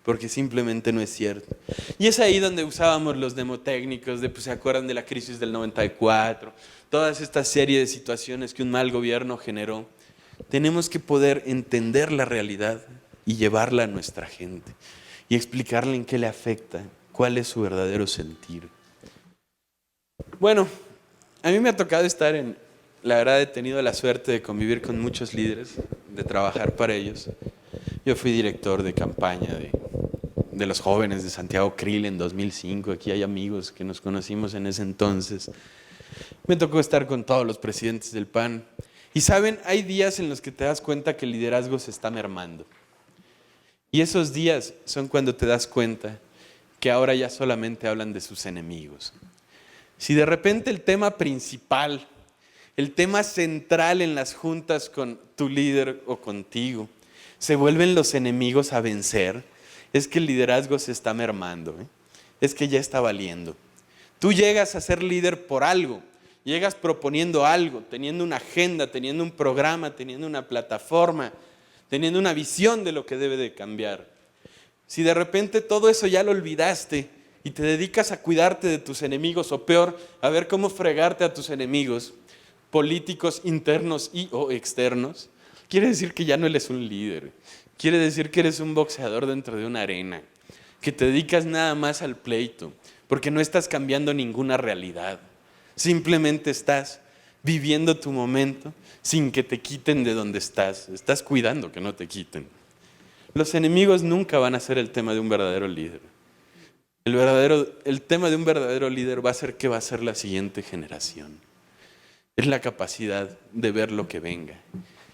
Porque simplemente no es cierto. Y es ahí donde usábamos los mnemotécnicos, ¿se acuerdan de la crisis del 94? Todas estas series de situaciones que un mal gobierno generó. Tenemos que poder entender la realidad y llevarla a nuestra gente. Y explicarle en qué le afecta, cuál es su verdadero sentir. Bueno, a mí me ha tocado la verdad he tenido la suerte de convivir con muchos líderes, de trabajar para ellos. Yo fui director de campaña de los jóvenes de Santiago Krill en 2005. Aquí hay amigos que nos conocimos en ese entonces. Me tocó estar con todos los presidentes del PAN. Y saben, hay días en los que te das cuenta que el liderazgo se está mermando. Y esos días son cuando te das cuenta que ahora ya solamente hablan de sus enemigos. Si de repente el tema principal, el tema central en las juntas con tu líder o contigo, se vuelven los enemigos a vencer, es que el liderazgo se está mermando, ¿eh? Es que ya está valiendo. Tú llegas a ser líder por algo, llegas proponiendo algo, teniendo una agenda, teniendo un programa, teniendo una plataforma, teniendo una visión de lo que debe de cambiar. Si de repente todo eso ya lo olvidaste y te dedicas a cuidarte de tus enemigos, o peor, a ver cómo fregarte a tus enemigos, políticos internos y o externos, quiere decir que ya no eres un líder. Quiere decir que eres un boxeador dentro de una arena, que te dedicas nada más al pleito, porque no estás cambiando ninguna realidad. Simplemente estás viviendo tu momento sin que te quiten de donde estás. Estás cuidando que no te quiten. Los enemigos nunca van a ser el tema de un verdadero líder. El tema de un verdadero líder va a ser qué va a ser la siguiente generación. Es la capacidad de ver lo que venga.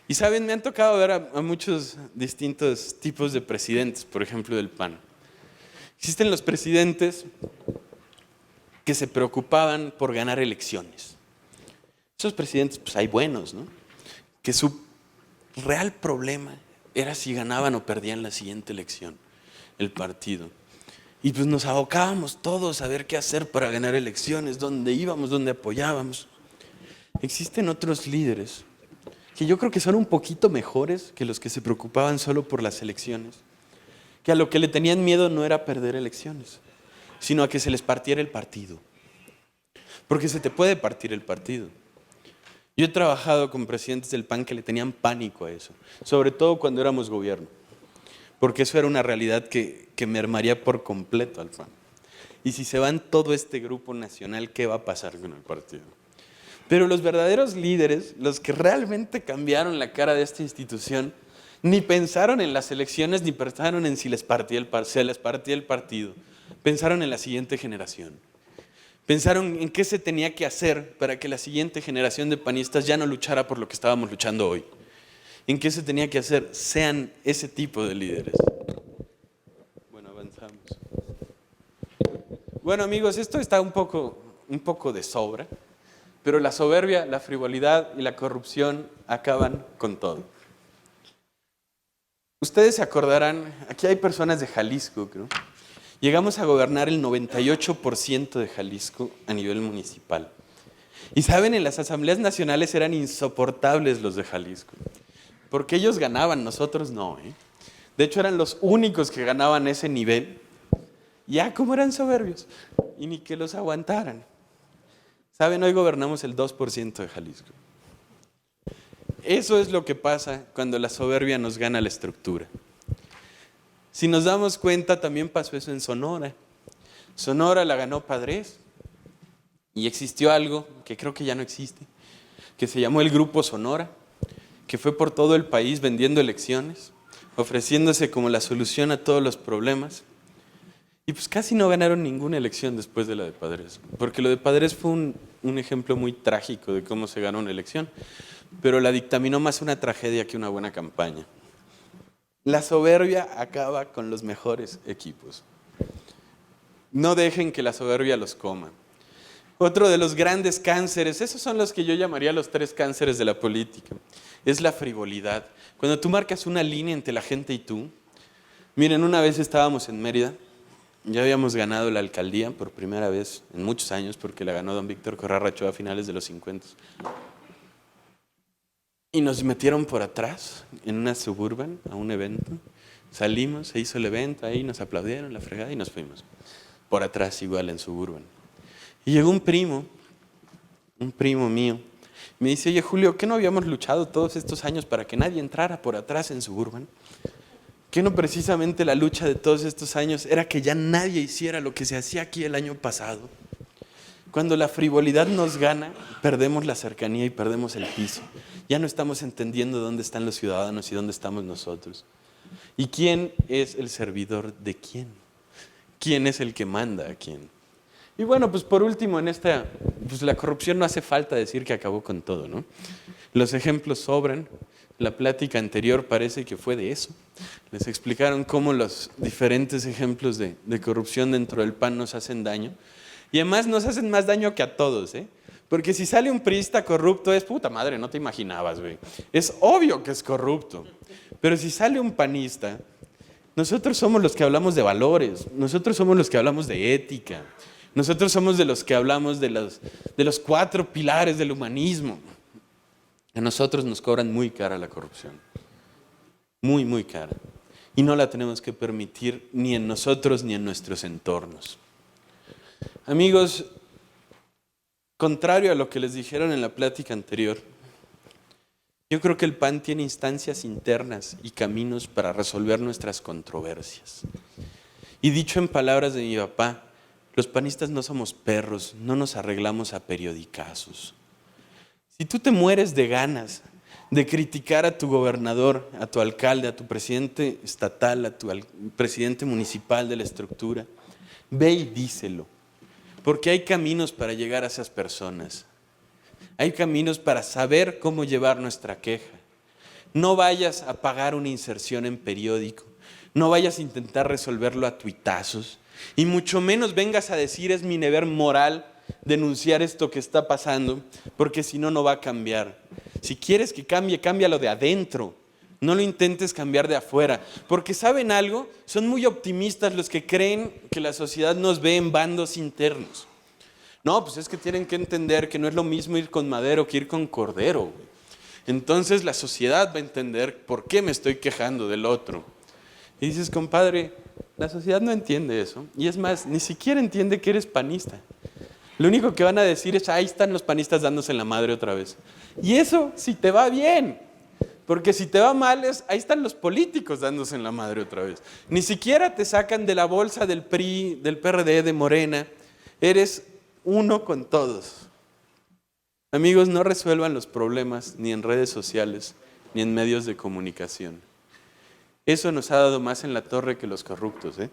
Y saben, me han tocado ver a muchos distintos tipos de presidentes, por ejemplo del PAN. Existen los presidentes que se preocupaban por ganar elecciones. Esos presidentes, pues hay buenos, ¿no? Que su real problema era si ganaban o perdían la siguiente elección, el partido. Y pues nos abocábamos todos a ver qué hacer para ganar elecciones, dónde íbamos, dónde apoyábamos. Existen otros líderes que yo creo que son un poquito mejores que los que se preocupaban solo por las elecciones, que a lo que le tenían miedo no era perder elecciones, sino a que se les partiera el partido. Porque se te puede partir el partido. Yo he trabajado con presidentes del PAN que le tenían pánico a eso, sobre todo cuando éramos gobierno, porque eso era una realidad que mermaría por completo al PAN. Y si se va en todo este grupo nacional, ¿qué va a pasar con el partido? Pero los verdaderos líderes, los que realmente cambiaron la cara de esta institución, ni pensaron en las elecciones, ni pensaron en si se les partía el partido. Pensaron en la siguiente generación. Pensaron en qué se tenía que hacer para que la siguiente generación de panistas ya no luchara por lo que estábamos luchando hoy. En qué se tenía que hacer, sean ese tipo de líderes. Bueno, avanzamos. Bueno, amigos, esto está un poco de sobra, pero la soberbia, la frivolidad y la corrupción acaban con todo. Ustedes se acordarán, aquí hay personas de Jalisco, creo. Llegamos a gobernar el 98% de Jalisco a nivel municipal. Y saben, en las asambleas nacionales eran insoportables los de Jalisco, porque ellos ganaban, nosotros no, ¿eh? De hecho, eran los únicos que ganaban ese nivel. Ya como eran soberbios, y ni que los aguantaran. Saben, hoy gobernamos el 2% de Jalisco. Eso es lo que pasa cuando la soberbia nos gana la estructura. Si nos damos cuenta, también pasó eso en Sonora. Sonora la ganó Padres y existió algo que creo que ya no existe, que se llamó el Grupo Sonora, que fue por todo el país vendiendo elecciones, ofreciéndose como la solución a todos los problemas. Y pues casi no ganaron ninguna elección después de la de Padres, porque lo de Padres fue un ejemplo muy trágico de cómo se ganó una elección, pero la dictaminó más una tragedia que una buena campaña. La soberbia acaba con los mejores equipos. No dejen que la soberbia los coma. Otro de los grandes cánceres, esos son los que yo llamaría los 3 cánceres de la política, es la frivolidad. Cuando tú marcas una línea entre la gente y tú. Miren, una vez estábamos en Mérida, ya habíamos ganado la alcaldía por primera vez en muchos años, porque la ganó don Víctor Corrarra Ochoa a finales de los 50. Y nos metieron por atrás, en una suburban, a un evento. Salimos, se hizo el evento, ahí nos aplaudieron, la fregada, y nos fuimos. Por atrás igual, en suburban. Y llegó un primo mío, me dice, oye Julio, ¿qué no habíamos luchado todos estos años para que nadie entrara por atrás en suburban? ¿Qué no precisamente la lucha de todos estos años era que ya nadie hiciera lo que se hacía aquí el año pasado? Cuando la frivolidad nos gana, perdemos la cercanía y perdemos el piso. Ya no estamos entendiendo dónde están los ciudadanos y dónde estamos nosotros. ¿Y quién es el servidor de quién? ¿Quién es el que manda a quién? Y bueno, pues por último, en esta pues la corrupción no hace falta decir que acabó con todo, ¿no? Los ejemplos sobran. La plática anterior parece que fue de eso. Les explicaron cómo los diferentes ejemplos de corrupción dentro del PAN nos hacen daño. Y además nos hacen más daño que a todos, ¿eh? Porque si sale un priista corrupto es puta madre, no te imaginabas, güey. Es obvio que es corrupto. Pero si sale un panista, nosotros somos los que hablamos de valores, nosotros somos los que hablamos de ética, nosotros somos de los que hablamos de los 4 pilares del humanismo. A nosotros nos cobran muy cara la corrupción, muy, muy cara. Y no la tenemos que permitir ni en nosotros ni en nuestros entornos. Amigos, contrario a lo que les dijeron en la plática anterior, yo creo que el PAN tiene instancias internas y caminos para resolver nuestras controversias. Y dicho en palabras de mi papá, los panistas no somos perros, no nos arreglamos a periodicazos. Si tú te mueres de ganas de criticar a tu gobernador, a tu alcalde, a tu presidente estatal, a tu presidente municipal de la estructura, ve y díselo. Porque hay caminos para llegar a esas personas. Hay caminos para saber cómo llevar nuestra queja. No vayas a pagar una inserción en periódico. No vayas a intentar resolverlo a tuitazos. Y mucho menos vengas a decir es mi deber moral denunciar esto que está pasando, porque si no, no va a cambiar. Si quieres que cambie, cámbialo de adentro. No lo intentes cambiar de afuera. Porque ¿saben algo? Son muy optimistas los que creen que la sociedad nos ve en bandos internos. No, pues es que tienen que entender que no es lo mismo ir con Madero que ir con Cordero, güey. Entonces la sociedad va a entender por qué me estoy quejando del otro. Y dices, compadre, la sociedad no entiende eso. Y es más, ni siquiera entiende que eres panista. Lo único que van a decir es, ahí están los panistas dándose en la madre otra vez. Y eso si te va bien. Porque si te va mal, ahí están los políticos dándose en la madre otra vez. Ni siquiera te sacan de la bolsa del PRI, del PRD, de Morena. Eres uno con todos. Amigos, no resuelvan los problemas ni en redes sociales, ni en medios de comunicación. Eso nos ha dado más en la torre que los corruptos, ¿eh?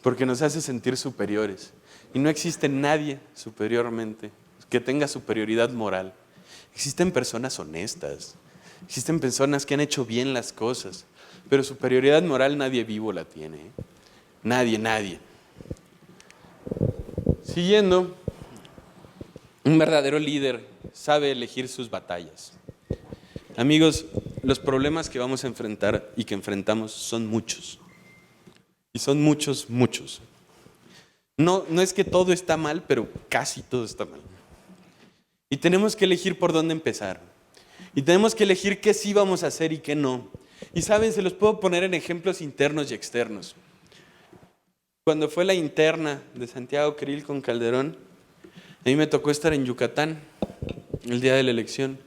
Porque nos hace sentir superiores. Y no existe nadie superiormente que tenga superioridad moral. Existen personas honestas, existen personas que han hecho bien las cosas, pero superioridad moral nadie vivo la tiene, ¿eh? Nadie. Siguiendo, un verdadero líder sabe elegir sus batallas. Amigos, los problemas que vamos a enfrentar y que enfrentamos son muchos. Y son muchos. No es que todo está mal, pero casi todo está mal. Y tenemos que elegir por dónde empezar. Y tenemos que elegir qué sí vamos a hacer y qué no. Y saben, se los puedo poner en ejemplos internos y externos. Cuando fue la interna de Santiago Krill con Calderón, a mí me tocó estar en Yucatán el día de la elección.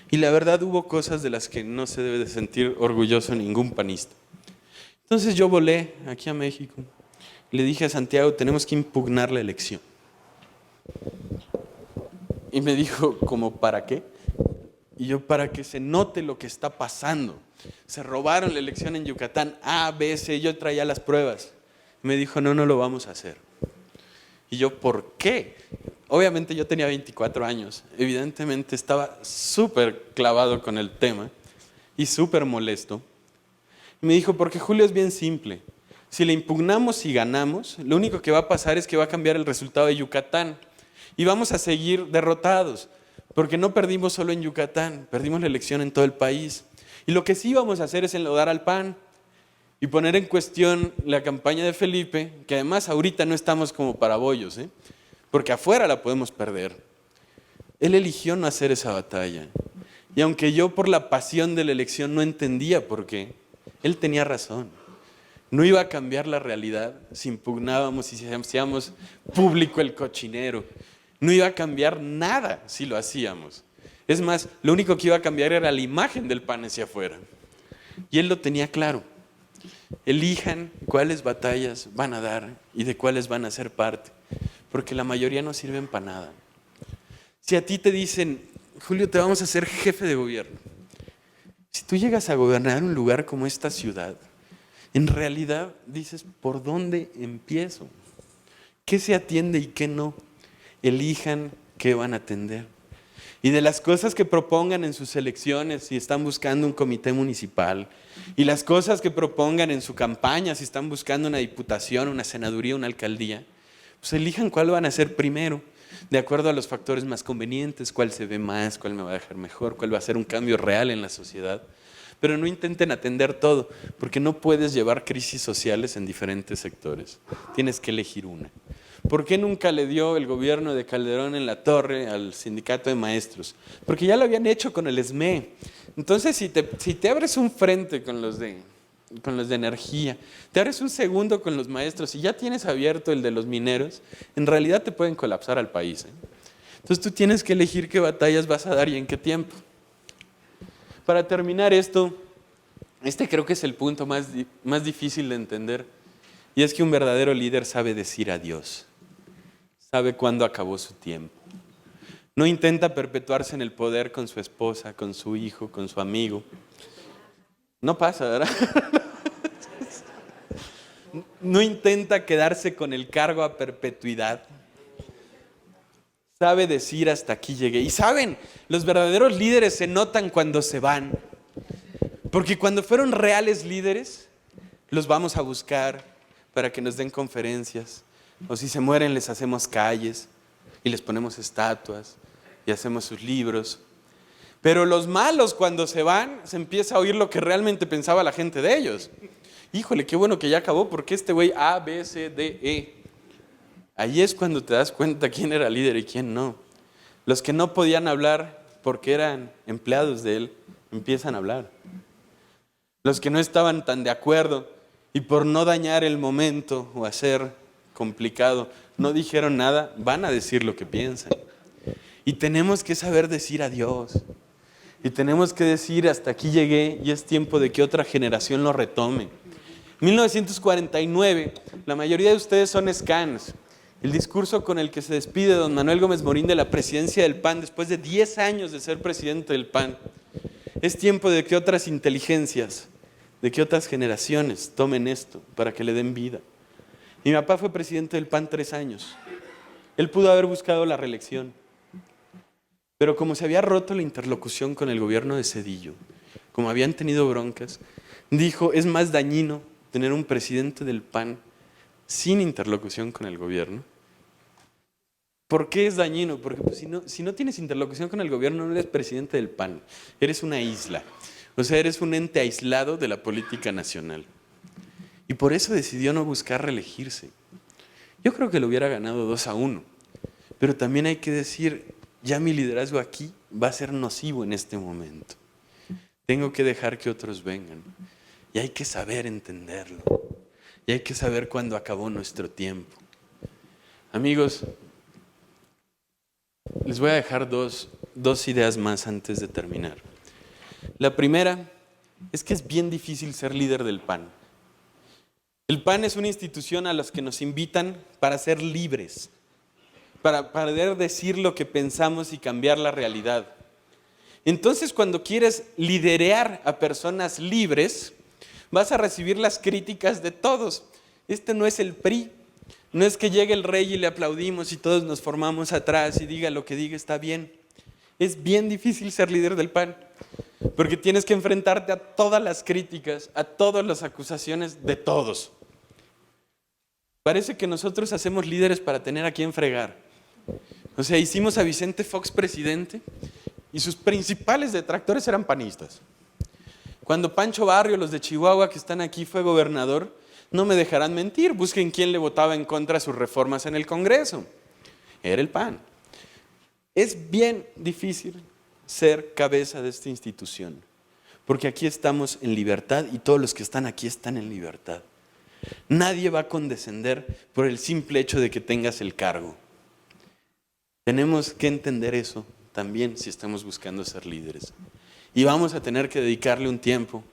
Y la verdad hubo cosas de las que no se debe de sentir orgulloso ningún panista. Entonces yo volé aquí a México. Le dije a Santiago, tenemos que impugnar la elección. Y me dijo, ¿cómo para qué? Y yo, para que se note lo que está pasando. Se robaron la elección en Yucatán, A, B, C, yo traía las pruebas. Me dijo, no lo vamos a hacer. Y yo, ¿por qué? Obviamente yo tenía 24 años. Evidentemente estaba súper clavado con el tema y súper molesto. Y me dijo, porque Julio es bien simple. Si le impugnamos y ganamos, lo único que va a pasar es que va a cambiar el resultado de Yucatán. Y vamos a seguir derrotados, porque no perdimos solo en Yucatán, perdimos la elección en todo el país. Y lo que sí vamos a hacer es enlodar al PAN y poner en cuestión la campaña de Felipe, que además ahorita no estamos como para bollos, porque afuera la podemos perder. Él eligió no hacer esa batalla. Y aunque yo por la pasión de la elección no entendía por qué, él tenía razón. No iba a cambiar la realidad si impugnábamos y si hacíamos público el cochinero. No iba a cambiar nada si lo hacíamos. Es más, lo único que iba a cambiar era la imagen del PAN hacia afuera. Y él lo tenía claro. Elijan cuáles batallas van a dar y de cuáles van a ser parte, porque la mayoría no sirven para nada. Si a ti te dicen, Julio, te vamos a hacer jefe de gobierno. Si tú llegas a gobernar un lugar como esta ciudad, en realidad dices, ¿por dónde empiezo? ¿Qué se atiende y qué no? Elijan qué van a atender. Y de las cosas que propongan en sus elecciones, si están buscando un comité municipal, y las cosas que propongan en su campaña, si están buscando una diputación, una senaduría, una alcaldía, pues elijan cuál van a hacer primero, de acuerdo a los factores más convenientes, cuál se ve más, cuál me va a dejar mejor, cuál va a ser un cambio real en la sociedad. Pero no intenten atender todo, porque no puedes llevar crisis sociales en diferentes sectores. Tienes que elegir una. ¿Por qué nunca le dio el gobierno de Calderón en la torre al sindicato de maestros? Porque ya lo habían hecho con el SME. Entonces, si te abres un frente con los de energía, te abres un segundo con los maestros y ya tienes abierto el de los mineros, en realidad te pueden colapsar al país. Entonces, tú tienes que elegir qué batallas vas a dar y en qué tiempo. Para terminar esto, creo que es el punto más difícil de entender, y es que un verdadero líder sabe decir adiós. Sabe cuándo acabó su tiempo. No intenta perpetuarse en el poder con su esposa, con su hijo, con su amigo. No pasa, ¿verdad? No intenta quedarse con el cargo a perpetuidad. Sabe decir hasta aquí llegué. Y saben, los verdaderos líderes se notan cuando se van. Porque cuando fueron reales líderes, los vamos a buscar para que nos den conferencias. O si se mueren, les hacemos calles y les ponemos estatuas y hacemos sus libros. Pero los malos, cuando se van, se empieza a oír lo que realmente pensaba la gente de ellos. Híjole, qué bueno que ya acabó, porque este güey A, B, C, D, E. Ahí es cuando te das cuenta quién era líder y quién no. Los que no podían hablar porque eran empleados de él, empiezan a hablar. Los que no estaban tan de acuerdo y por no dañar el momento o hacer complicado, no dijeron nada, van a decir lo que piensan. Y tenemos que saber decir adiós. Y tenemos que decir hasta aquí llegué y es tiempo de que otra generación lo retome. 1949, la mayoría de ustedes son scans. El discurso con el que se despide don Manuel Gómez Morín de la presidencia del PAN después de 10 años de ser presidente del PAN. Es tiempo de que otras inteligencias, de que otras generaciones tomen esto para que le den vida. Mi papá fue presidente del PAN 3 años. Él pudo haber buscado la reelección. Pero como se había roto la interlocución con el gobierno de Zedillo, como habían tenido broncas, dijo, es más dañino tener un presidente del PAN sin interlocución con el gobierno. ¿Por qué es dañino? Porque pues, si no tienes interlocución con el gobierno, no eres presidente del PAN, eres una isla. O sea, eres un ente aislado de la política nacional. Y por eso decidió no buscar reelegirse. Yo creo que lo hubiera ganado 2-1. Pero también hay que decir, ya mi liderazgo aquí va a ser nocivo en este momento. Tengo que dejar que otros vengan. Y hay que saber entenderlo. Y hay que saber cuándo acabó nuestro tiempo. Amigos, les voy a dejar dos ideas más antes de terminar. La primera es que es bien difícil ser líder del PAN. El PAN es una institución a la que nos invitan para ser libres, para poder decir lo que pensamos y cambiar la realidad. Entonces, cuando quieres liderear a personas libres, vas a recibir las críticas de todos. Este no es el PRI. No es que llegue el rey y le aplaudimos y todos nos formamos atrás y diga lo que diga está bien. Es bien difícil ser líder del PAN, porque tienes que enfrentarte a todas las críticas, a todas las acusaciones de todos. Parece que nosotros hacemos líderes para tener a quién fregar. O sea, hicimos a Vicente Fox presidente y sus principales detractores eran panistas. Cuando Pancho Barrio, los de Chihuahua que están aquí, fue gobernador, no me dejarán mentir, busquen quién le votaba en contra de sus reformas en el Congreso. Era el PAN. Es bien difícil ser cabeza de esta institución, porque aquí estamos en libertad y todos los que están aquí están en libertad. Nadie va a condescender por el simple hecho de que tengas el cargo. Tenemos que entender eso también si estamos buscando ser líderes. Y vamos a tener que dedicarle un tiempo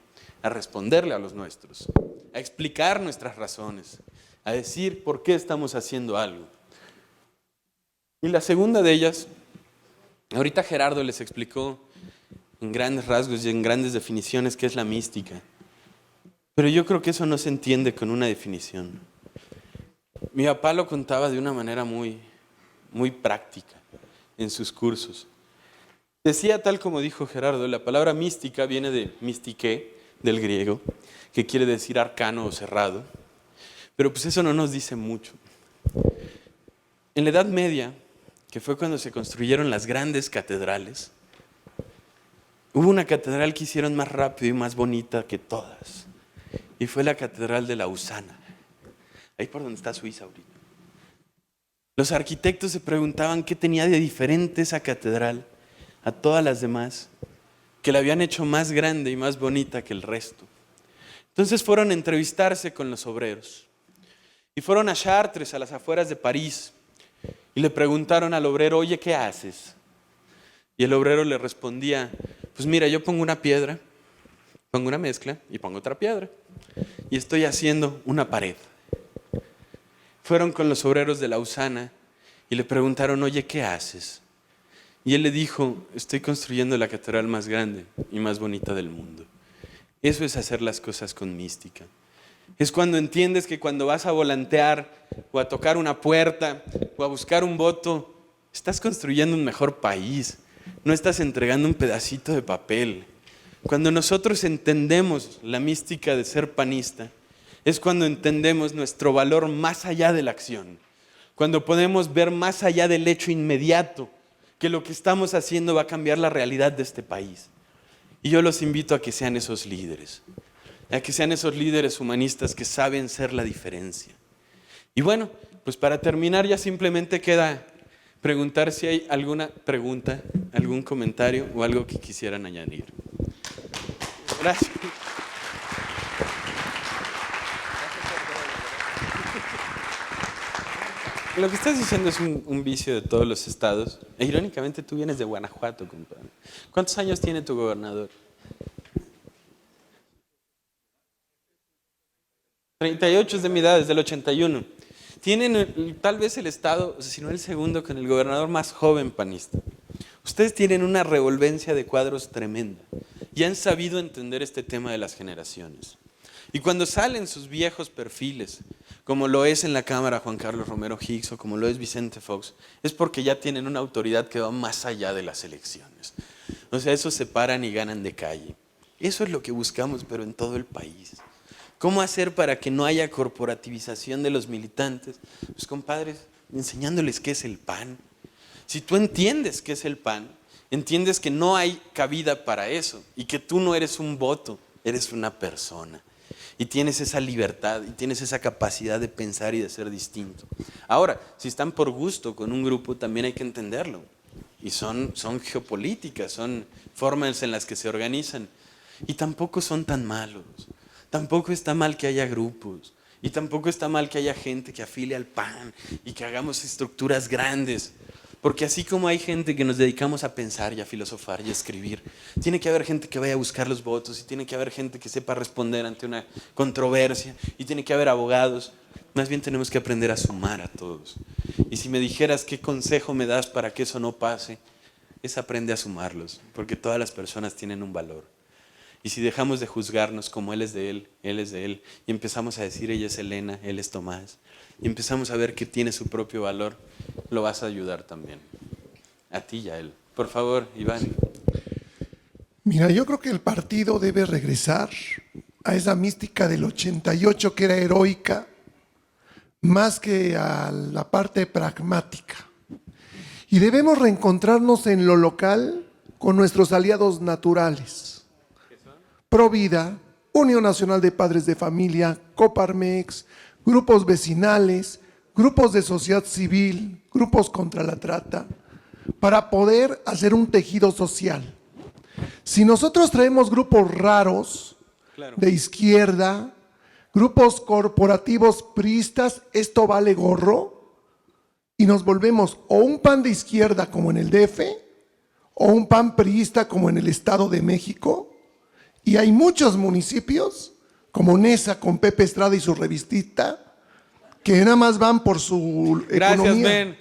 a responderle a los nuestros, a explicar nuestras razones, a decir por qué estamos haciendo algo. Y la segunda de ellas, ahorita Gerardo les explicó en grandes rasgos y en grandes definiciones qué es la mística. Pero yo creo que eso no se entiende con una definición. Mi papá lo contaba de una manera muy, muy práctica. en sus cursos. Decía, tal como dijo Gerardo, la palabra mística viene de mistike, del griego, que quiere decir arcano o cerrado, pero pues eso no nos dice mucho. En la Edad Media, que fue cuando se construyeron las grandes catedrales, hubo una catedral que hicieron más rápido y más bonita que todas, y fue la Catedral de Lausana, ahí por donde está Suiza ahorita. Los arquitectos se preguntaban qué tenía de diferente esa catedral a todas las demás, que la habían hecho más grande y más bonita que el resto. Entonces fueron a entrevistarse con los obreros y fueron a Chartres, a las afueras de París, y le preguntaron al obrero, oye, ¿qué haces? Y el obrero le respondía, pues mira, yo pongo una piedra, pongo una mezcla y pongo otra piedra, y estoy haciendo una pared. Fueron con los obreros de Lausana y le preguntaron, oye, ¿qué haces? Y él le dijo, estoy construyendo la catedral más grande y más bonita del mundo. Eso es hacer las cosas con mística. Es cuando entiendes que cuando vas a volantear o a tocar una puerta o a buscar un voto, estás construyendo un mejor país, no estás entregando un pedacito de papel. Cuando nosotros entendemos la mística de ser panista, es cuando entendemos nuestro valor más allá de la acción, cuando podemos ver más allá del hecho inmediato, que lo que estamos haciendo va a cambiar la realidad de este país. Y yo los invito a que sean esos líderes, a que sean esos líderes humanistas que saben ser la diferencia. Y bueno, pues para terminar ya simplemente queda preguntar si hay alguna pregunta, algún comentario o algo que quisieran añadir. Gracias. Lo que estás diciendo es un vicio de todos los estados. E irónicamente tú vienes de Guanajuato, compadre. ¿Cuántos años tiene tu gobernador? 38 es de mi edad, desde el 81. Tienen tal vez el estado, si no el segundo, con el gobernador más joven panista. Ustedes tienen una revolvencia de cuadros tremenda y han sabido entender este tema de las generaciones. Y cuando salen sus viejos perfiles, como lo es en la Cámara Juan Carlos Romero Hicks o como lo es Vicente Fox, es porque ya tienen una autoridad que va más allá de las elecciones. O sea, esos se paran y ganan de calle. Eso es lo que buscamos, pero en todo el país. ¿Cómo hacer para que no haya corporativización de los militantes? Pues compadres, enseñándoles qué es el PAN. Si tú entiendes qué es el PAN, entiendes que no hay cabida para eso y que tú no eres un voto, eres una persona. Y tienes esa libertad y tienes esa capacidad de pensar y de ser distinto. Ahora, si están por gusto con un grupo, también hay que entenderlo. Y son geopolíticas, son formas en las que se organizan. Y tampoco son tan malos. Tampoco está mal que haya grupos. Y tampoco está mal que haya gente que afilie al PAN y que hagamos estructuras grandes. Porque así como hay gente que nos dedicamos a pensar y a filosofar y a escribir, tiene que haber gente que vaya a buscar los votos y tiene que haber gente que sepa responder ante una controversia y tiene que haber abogados. Más bien tenemos que aprender a sumar a todos. Y si me dijeras qué consejo me das para que eso no pase, es aprende a sumarlos, porque todas las personas tienen un valor. Y si dejamos de juzgarnos como él es de él es de él, y empezamos a decir ella es Elena, él es Tomás, y empezamos a ver que tiene su propio valor, lo vas a ayudar también. A ti y a él. Por favor, Iván. Mira, yo creo que el partido debe regresar a esa mística del 88 que era heroica, más que a la parte pragmática. Y debemos reencontrarnos en lo local con nuestros aliados naturales. Provida, Unión Nacional de Padres de Familia, Coparmex, grupos vecinales, grupos de sociedad civil, grupos contra la trata, para poder hacer un tejido social. Si nosotros traemos grupos raros, de izquierda, grupos corporativos priistas, esto vale gorro, y nos volvemos o un PAN de izquierda como en el DF, o un PAN priista como en el Estado de México, y hay muchos municipios, como Nesa con Pepe Estrada y su revistita, que nada más van por su economía. Gracias, Ben.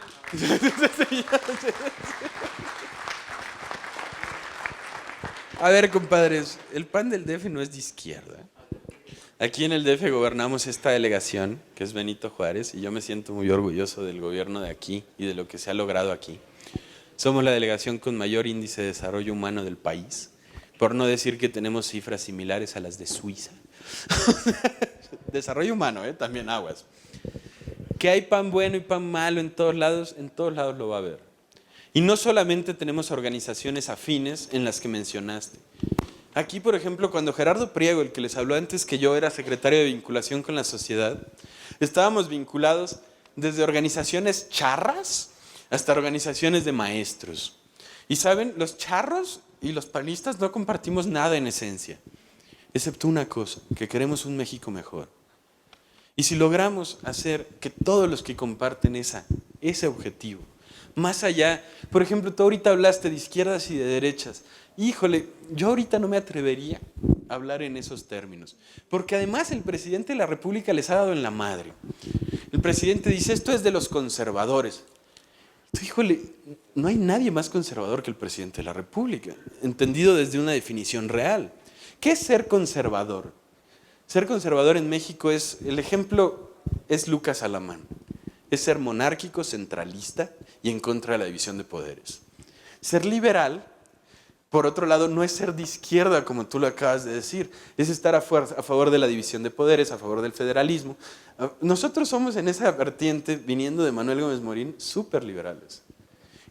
A ver, compadres, el PAN del DF no es de izquierda. Aquí en el DF gobernamos esta delegación, que es Benito Juárez, y yo me siento muy orgulloso del gobierno de aquí y de lo que se ha logrado aquí. Somos la delegación con mayor índice de desarrollo humano del país, por no decir que tenemos cifras similares a las de Suiza. Desarrollo humano, también aguas. Que hay pan bueno y pan malo en todos lados lo va a haber. Y no solamente tenemos organizaciones afines en las que mencionaste. Aquí, por ejemplo, cuando Gerardo Priego, el que les habló antes que yo, era secretario de vinculación con la sociedad, estábamos vinculados desde organizaciones charras hasta organizaciones de maestros. Y saben, los charros y los panistas no compartimos nada en esencia, excepto una cosa, que queremos un México mejor. Y si logramos hacer que todos los que comparten ese objetivo, más allá, por ejemplo, tú ahorita hablaste de izquierdas y de derechas, híjole, yo ahorita no me atrevería a hablar en esos términos, porque además el presidente de la República les ha dado en la madre. El presidente dice, esto es de los conservadores. Híjole, no hay nadie más conservador que el presidente de la República, entendido desde una definición real. ¿Qué es ser conservador? Ser conservador en México el ejemplo es Lucas Alamán. Es ser monárquico, centralista y en contra de la división de poderes. Ser liberal, por otro lado, no es ser de izquierda, como tú lo acabas de decir. Es estar a favor de la división de poderes, a favor del federalismo. Nosotros somos en esa vertiente, viniendo de Manuel Gómez Morín, súper liberales.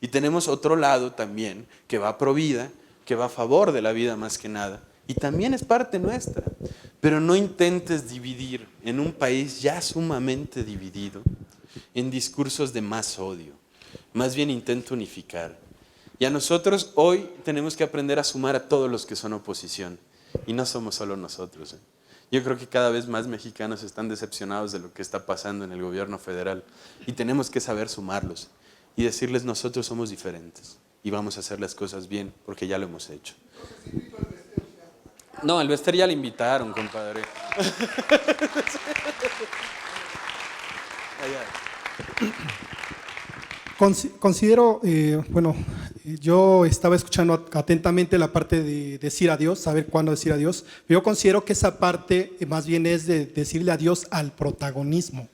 Y tenemos otro lado también, que va pro vida, que va a favor de la vida más que nada. Y también es parte nuestra. Pero no intentes dividir en un país ya sumamente dividido en discursos de más odio. Más bien intenta unificar. Y a nosotros hoy tenemos que aprender a sumar a todos los que son oposición. Y no somos solo nosotros. Yo creo que cada vez más mexicanos están decepcionados de lo que está pasando en el gobierno federal. Y tenemos que saber sumarlos y decirles nosotros somos diferentes. Y vamos a hacer las cosas bien porque ya lo hemos hecho. No, al Bester ya le invitaron, compadre. Considero, yo estaba escuchando atentamente la parte de decir adiós, saber cuándo decir adiós. Yo considero que esa parte más bien es de decirle adiós al protagonismo,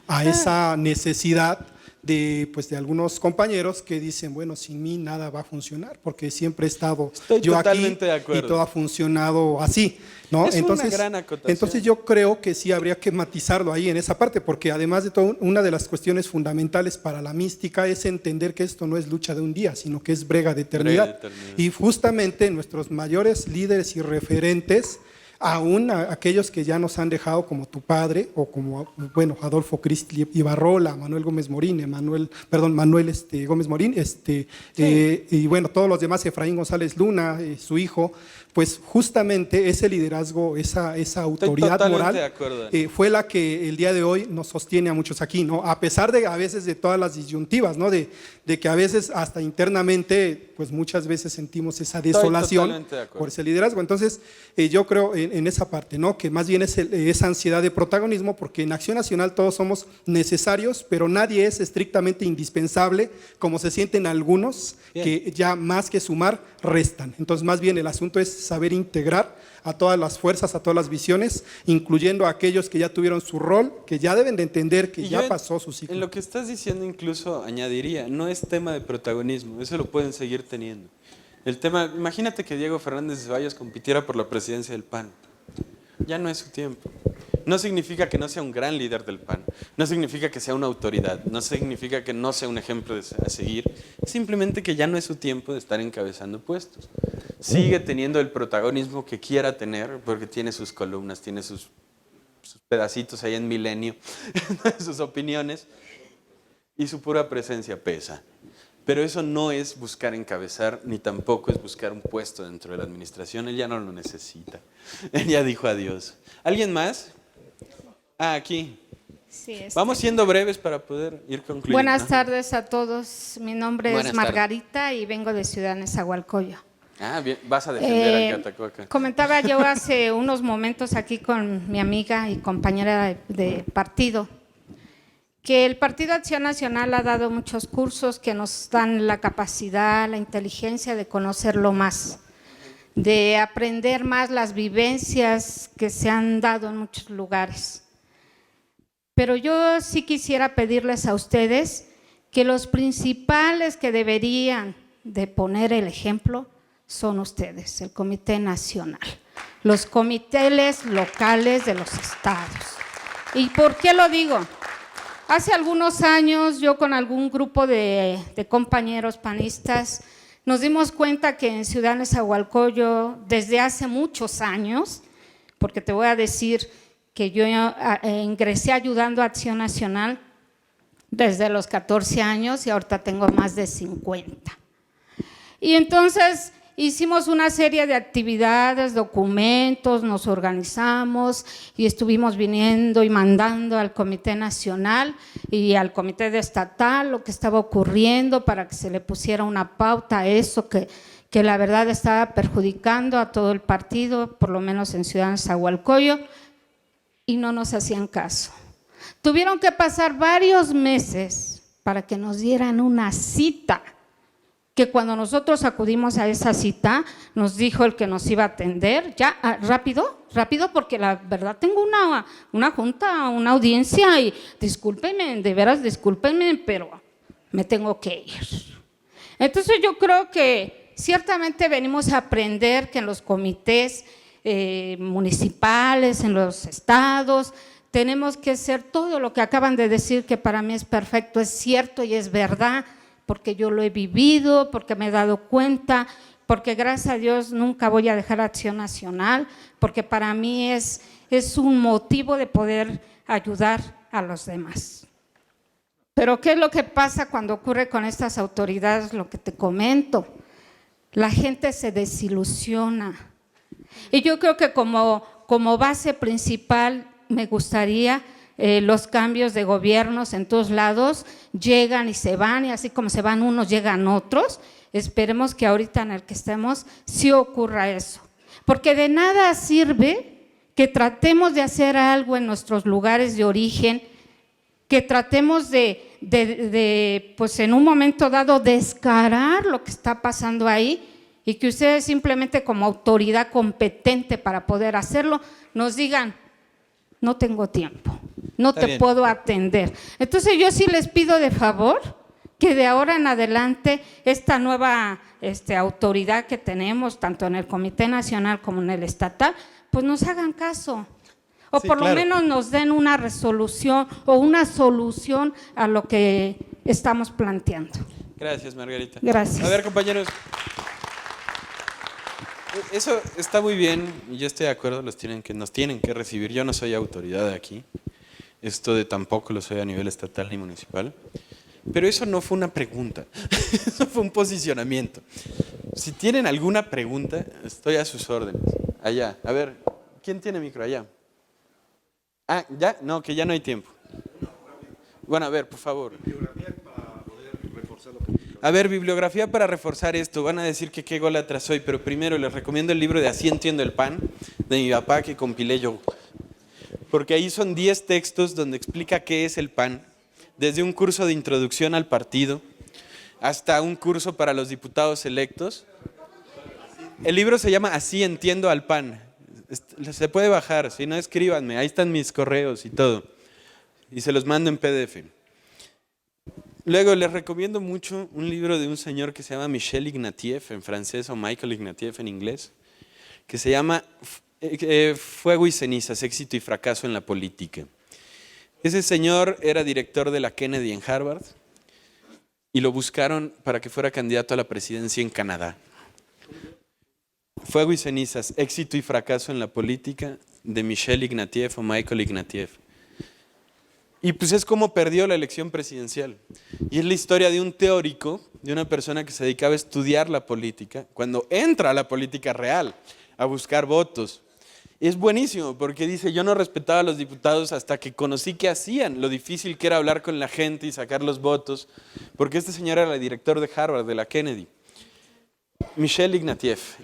a esa necesidad de algunos compañeros que dicen, bueno, sin mí nada va a funcionar, porque siempre he estado yo aquí y todo ha funcionado así, ¿no? Es una gran acotación. Entonces yo creo que sí habría que matizarlo ahí en esa parte, porque además de todo, una de las cuestiones fundamentales para la mística es entender que esto no es lucha de un día, sino que es brega de eternidad. Y justamente nuestros mayores líderes y referentes, aún aquellos que ya nos han dejado, como tu padre, o como, Adolfo Cristi Ibarrola, Manuel Gómez Morín, Manuel Gómez Morín, y todos los demás, Efraín González Luna, su hijo, pues justamente ese liderazgo, esa autoridad moral fue la que el día de hoy nos sostiene a muchos aquí, ¿no? A pesar de a veces de todas las disyuntivas, ¿no? De que a veces hasta internamente, pues muchas veces sentimos esa desolación por ese liderazgo. Entonces, yo creo en esa parte, ¿no? Que más bien es esa ansiedad de protagonismo, porque en Acción Nacional todos somos necesarios, pero nadie es estrictamente indispensable, como se sienten algunos, que ya más que sumar, restan. Entonces, más bien el asunto es saber integrar a todas las fuerzas, a todas las visiones, incluyendo a aquellos que ya tuvieron su rol, que ya deben de entender que ya pasó su ciclo. En lo que estás diciendo incluso añadiría, no es tema de protagonismo, eso lo pueden seguir teniendo. El tema, imagínate que Diego Fernández de Ceballos compitiera por la presidencia del PAN. Ya no es su tiempo. No significa que no sea un gran líder del PAN, no significa que sea una autoridad, no significa que no sea un ejemplo a seguir, simplemente que ya no es su tiempo de estar encabezando puestos. Sigue teniendo el protagonismo que quiera tener, porque tiene sus columnas, tiene sus pedacitos ahí en Milenio, sus opiniones, y su pura presencia pesa. Pero eso no es buscar encabezar, ni tampoco es buscar un puesto dentro de la administración. Él ya no lo necesita. Él ya dijo adiós. ¿Alguien más? Aquí. Sí, Vamos siendo breves para poder ir concluyendo. Buenas tardes a todos. Mi nombre es Margarita y vengo de Ciudad Nezahualcóyotl. Ah, bien. Vas a defender a Catacoca. Comentaba yo hace unos momentos aquí con mi amiga y compañera de partido que el Partido Acción Nacional ha dado muchos cursos que nos dan la capacidad, la inteligencia de conocerlo más, de aprender más las vivencias que se han dado en muchos lugares. Pero yo sí quisiera pedirles a ustedes que los principales que deberían de poner el ejemplo son ustedes, el Comité Nacional, los comités locales de los estados. ¿Y por qué lo digo? Hace algunos años yo con algún grupo de compañeros panistas nos dimos cuenta que en Ciudad Nezahualcóyotl desde hace muchos años, porque te voy a decir que yo ingresé ayudando a Acción Nacional desde los 14 años y ahorita tengo más de 50. Y entonces hicimos una serie de actividades, documentos, nos organizamos y estuvimos viniendo y mandando al Comité Nacional y al Comité Estatal lo que estaba ocurriendo para que se le pusiera una pauta a eso que la verdad estaba perjudicando a todo el partido, por lo menos en Ciudad Nezahualcóyotl, y no nos hacían caso. Tuvieron que pasar varios meses para que nos dieran una cita, que cuando nosotros acudimos a esa cita, nos dijo el que nos iba a atender, ya rápido, porque la verdad tengo una junta, una audiencia y discúlpenme, de veras discúlpenme, pero me tengo que ir. Entonces yo creo que ciertamente venimos a aprender que en los comités municipales, en los estados, tenemos que hacer todo lo que acaban de decir, que para mí es perfecto, es cierto y es verdad, porque yo lo he vivido, porque me he dado cuenta, porque gracias a Dios nunca voy a dejar Acción Nacional, porque para mí es un motivo de poder ayudar a los demás. Pero ¿qué es lo que pasa cuando ocurre con estas autoridades? Lo que te comento, la gente se desilusiona. Y yo creo que como base principal me gustaría los cambios de gobiernos en todos lados llegan y se van, y así como se van unos, llegan otros. Esperemos que ahorita en el que estemos sí ocurra eso, porque de nada sirve que tratemos de hacer algo en nuestros lugares de origen, que tratemos pues en un momento dado descarar lo que está pasando ahí, y que ustedes simplemente como autoridad competente para poder hacerlo nos digan: no tengo tiempo, no te puedo atender. Entonces yo sí les pido de favor que de ahora en adelante esta nueva autoridad que tenemos, tanto en el Comité Nacional como en el estatal, pues nos hagan caso, o sí, por lo menos nos den una resolución o una solución a lo que estamos planteando. Gracias, Margarita. Gracias. A ver, compañeros. Eso está muy bien, y yo estoy de acuerdo, nos tienen que recibir. Yo no soy autoridad aquí, esto tampoco lo soy a nivel estatal ni municipal, pero eso no fue una pregunta, eso fue un posicionamiento. Si tienen alguna pregunta, estoy a sus órdenes. Allá, a ver, ¿quién tiene micro allá? Ah, ¿ya? No, que ya no hay tiempo. Bueno, a ver, por favor. A ver, bibliografía para reforzar esto. Van a decir que qué gólatra soy, pero primero les recomiendo el libro de Así entiendo el pan, de mi papá, que compilé yo. Porque ahí son 10 textos donde explica qué es el PAN, desde un curso de introducción al partido hasta un curso para los diputados electos. El libro se llama Así entiendo al PAN. Se puede bajar, si no escríbanme, ahí están mis correos y todo. Y se los mando en PDF. Luego les recomiendo mucho un libro de un señor que se llama Michel Ignatieff en francés o Michael Ignatieff en inglés, que se llama Fuego y cenizas, éxito y fracaso en la política. Ese señor era director de la Kennedy en Harvard y lo buscaron para que fuera candidato a la presidencia en Canadá. Fuego y cenizas, éxito y fracaso en la política, de Michel Ignatieff o Michael Ignatieff. Y pues es como perdió la elección presidencial. Y es la historia de un teórico, de una persona que se dedicaba a estudiar la política, cuando entra a la política real, a buscar votos. Es buenísimo porque dice, yo no respetaba a los diputados hasta que conocí qué hacían, lo difícil que era hablar con la gente y sacar los votos, porque este señor era el director de Harvard, de la Kennedy. Michel Ignatieff.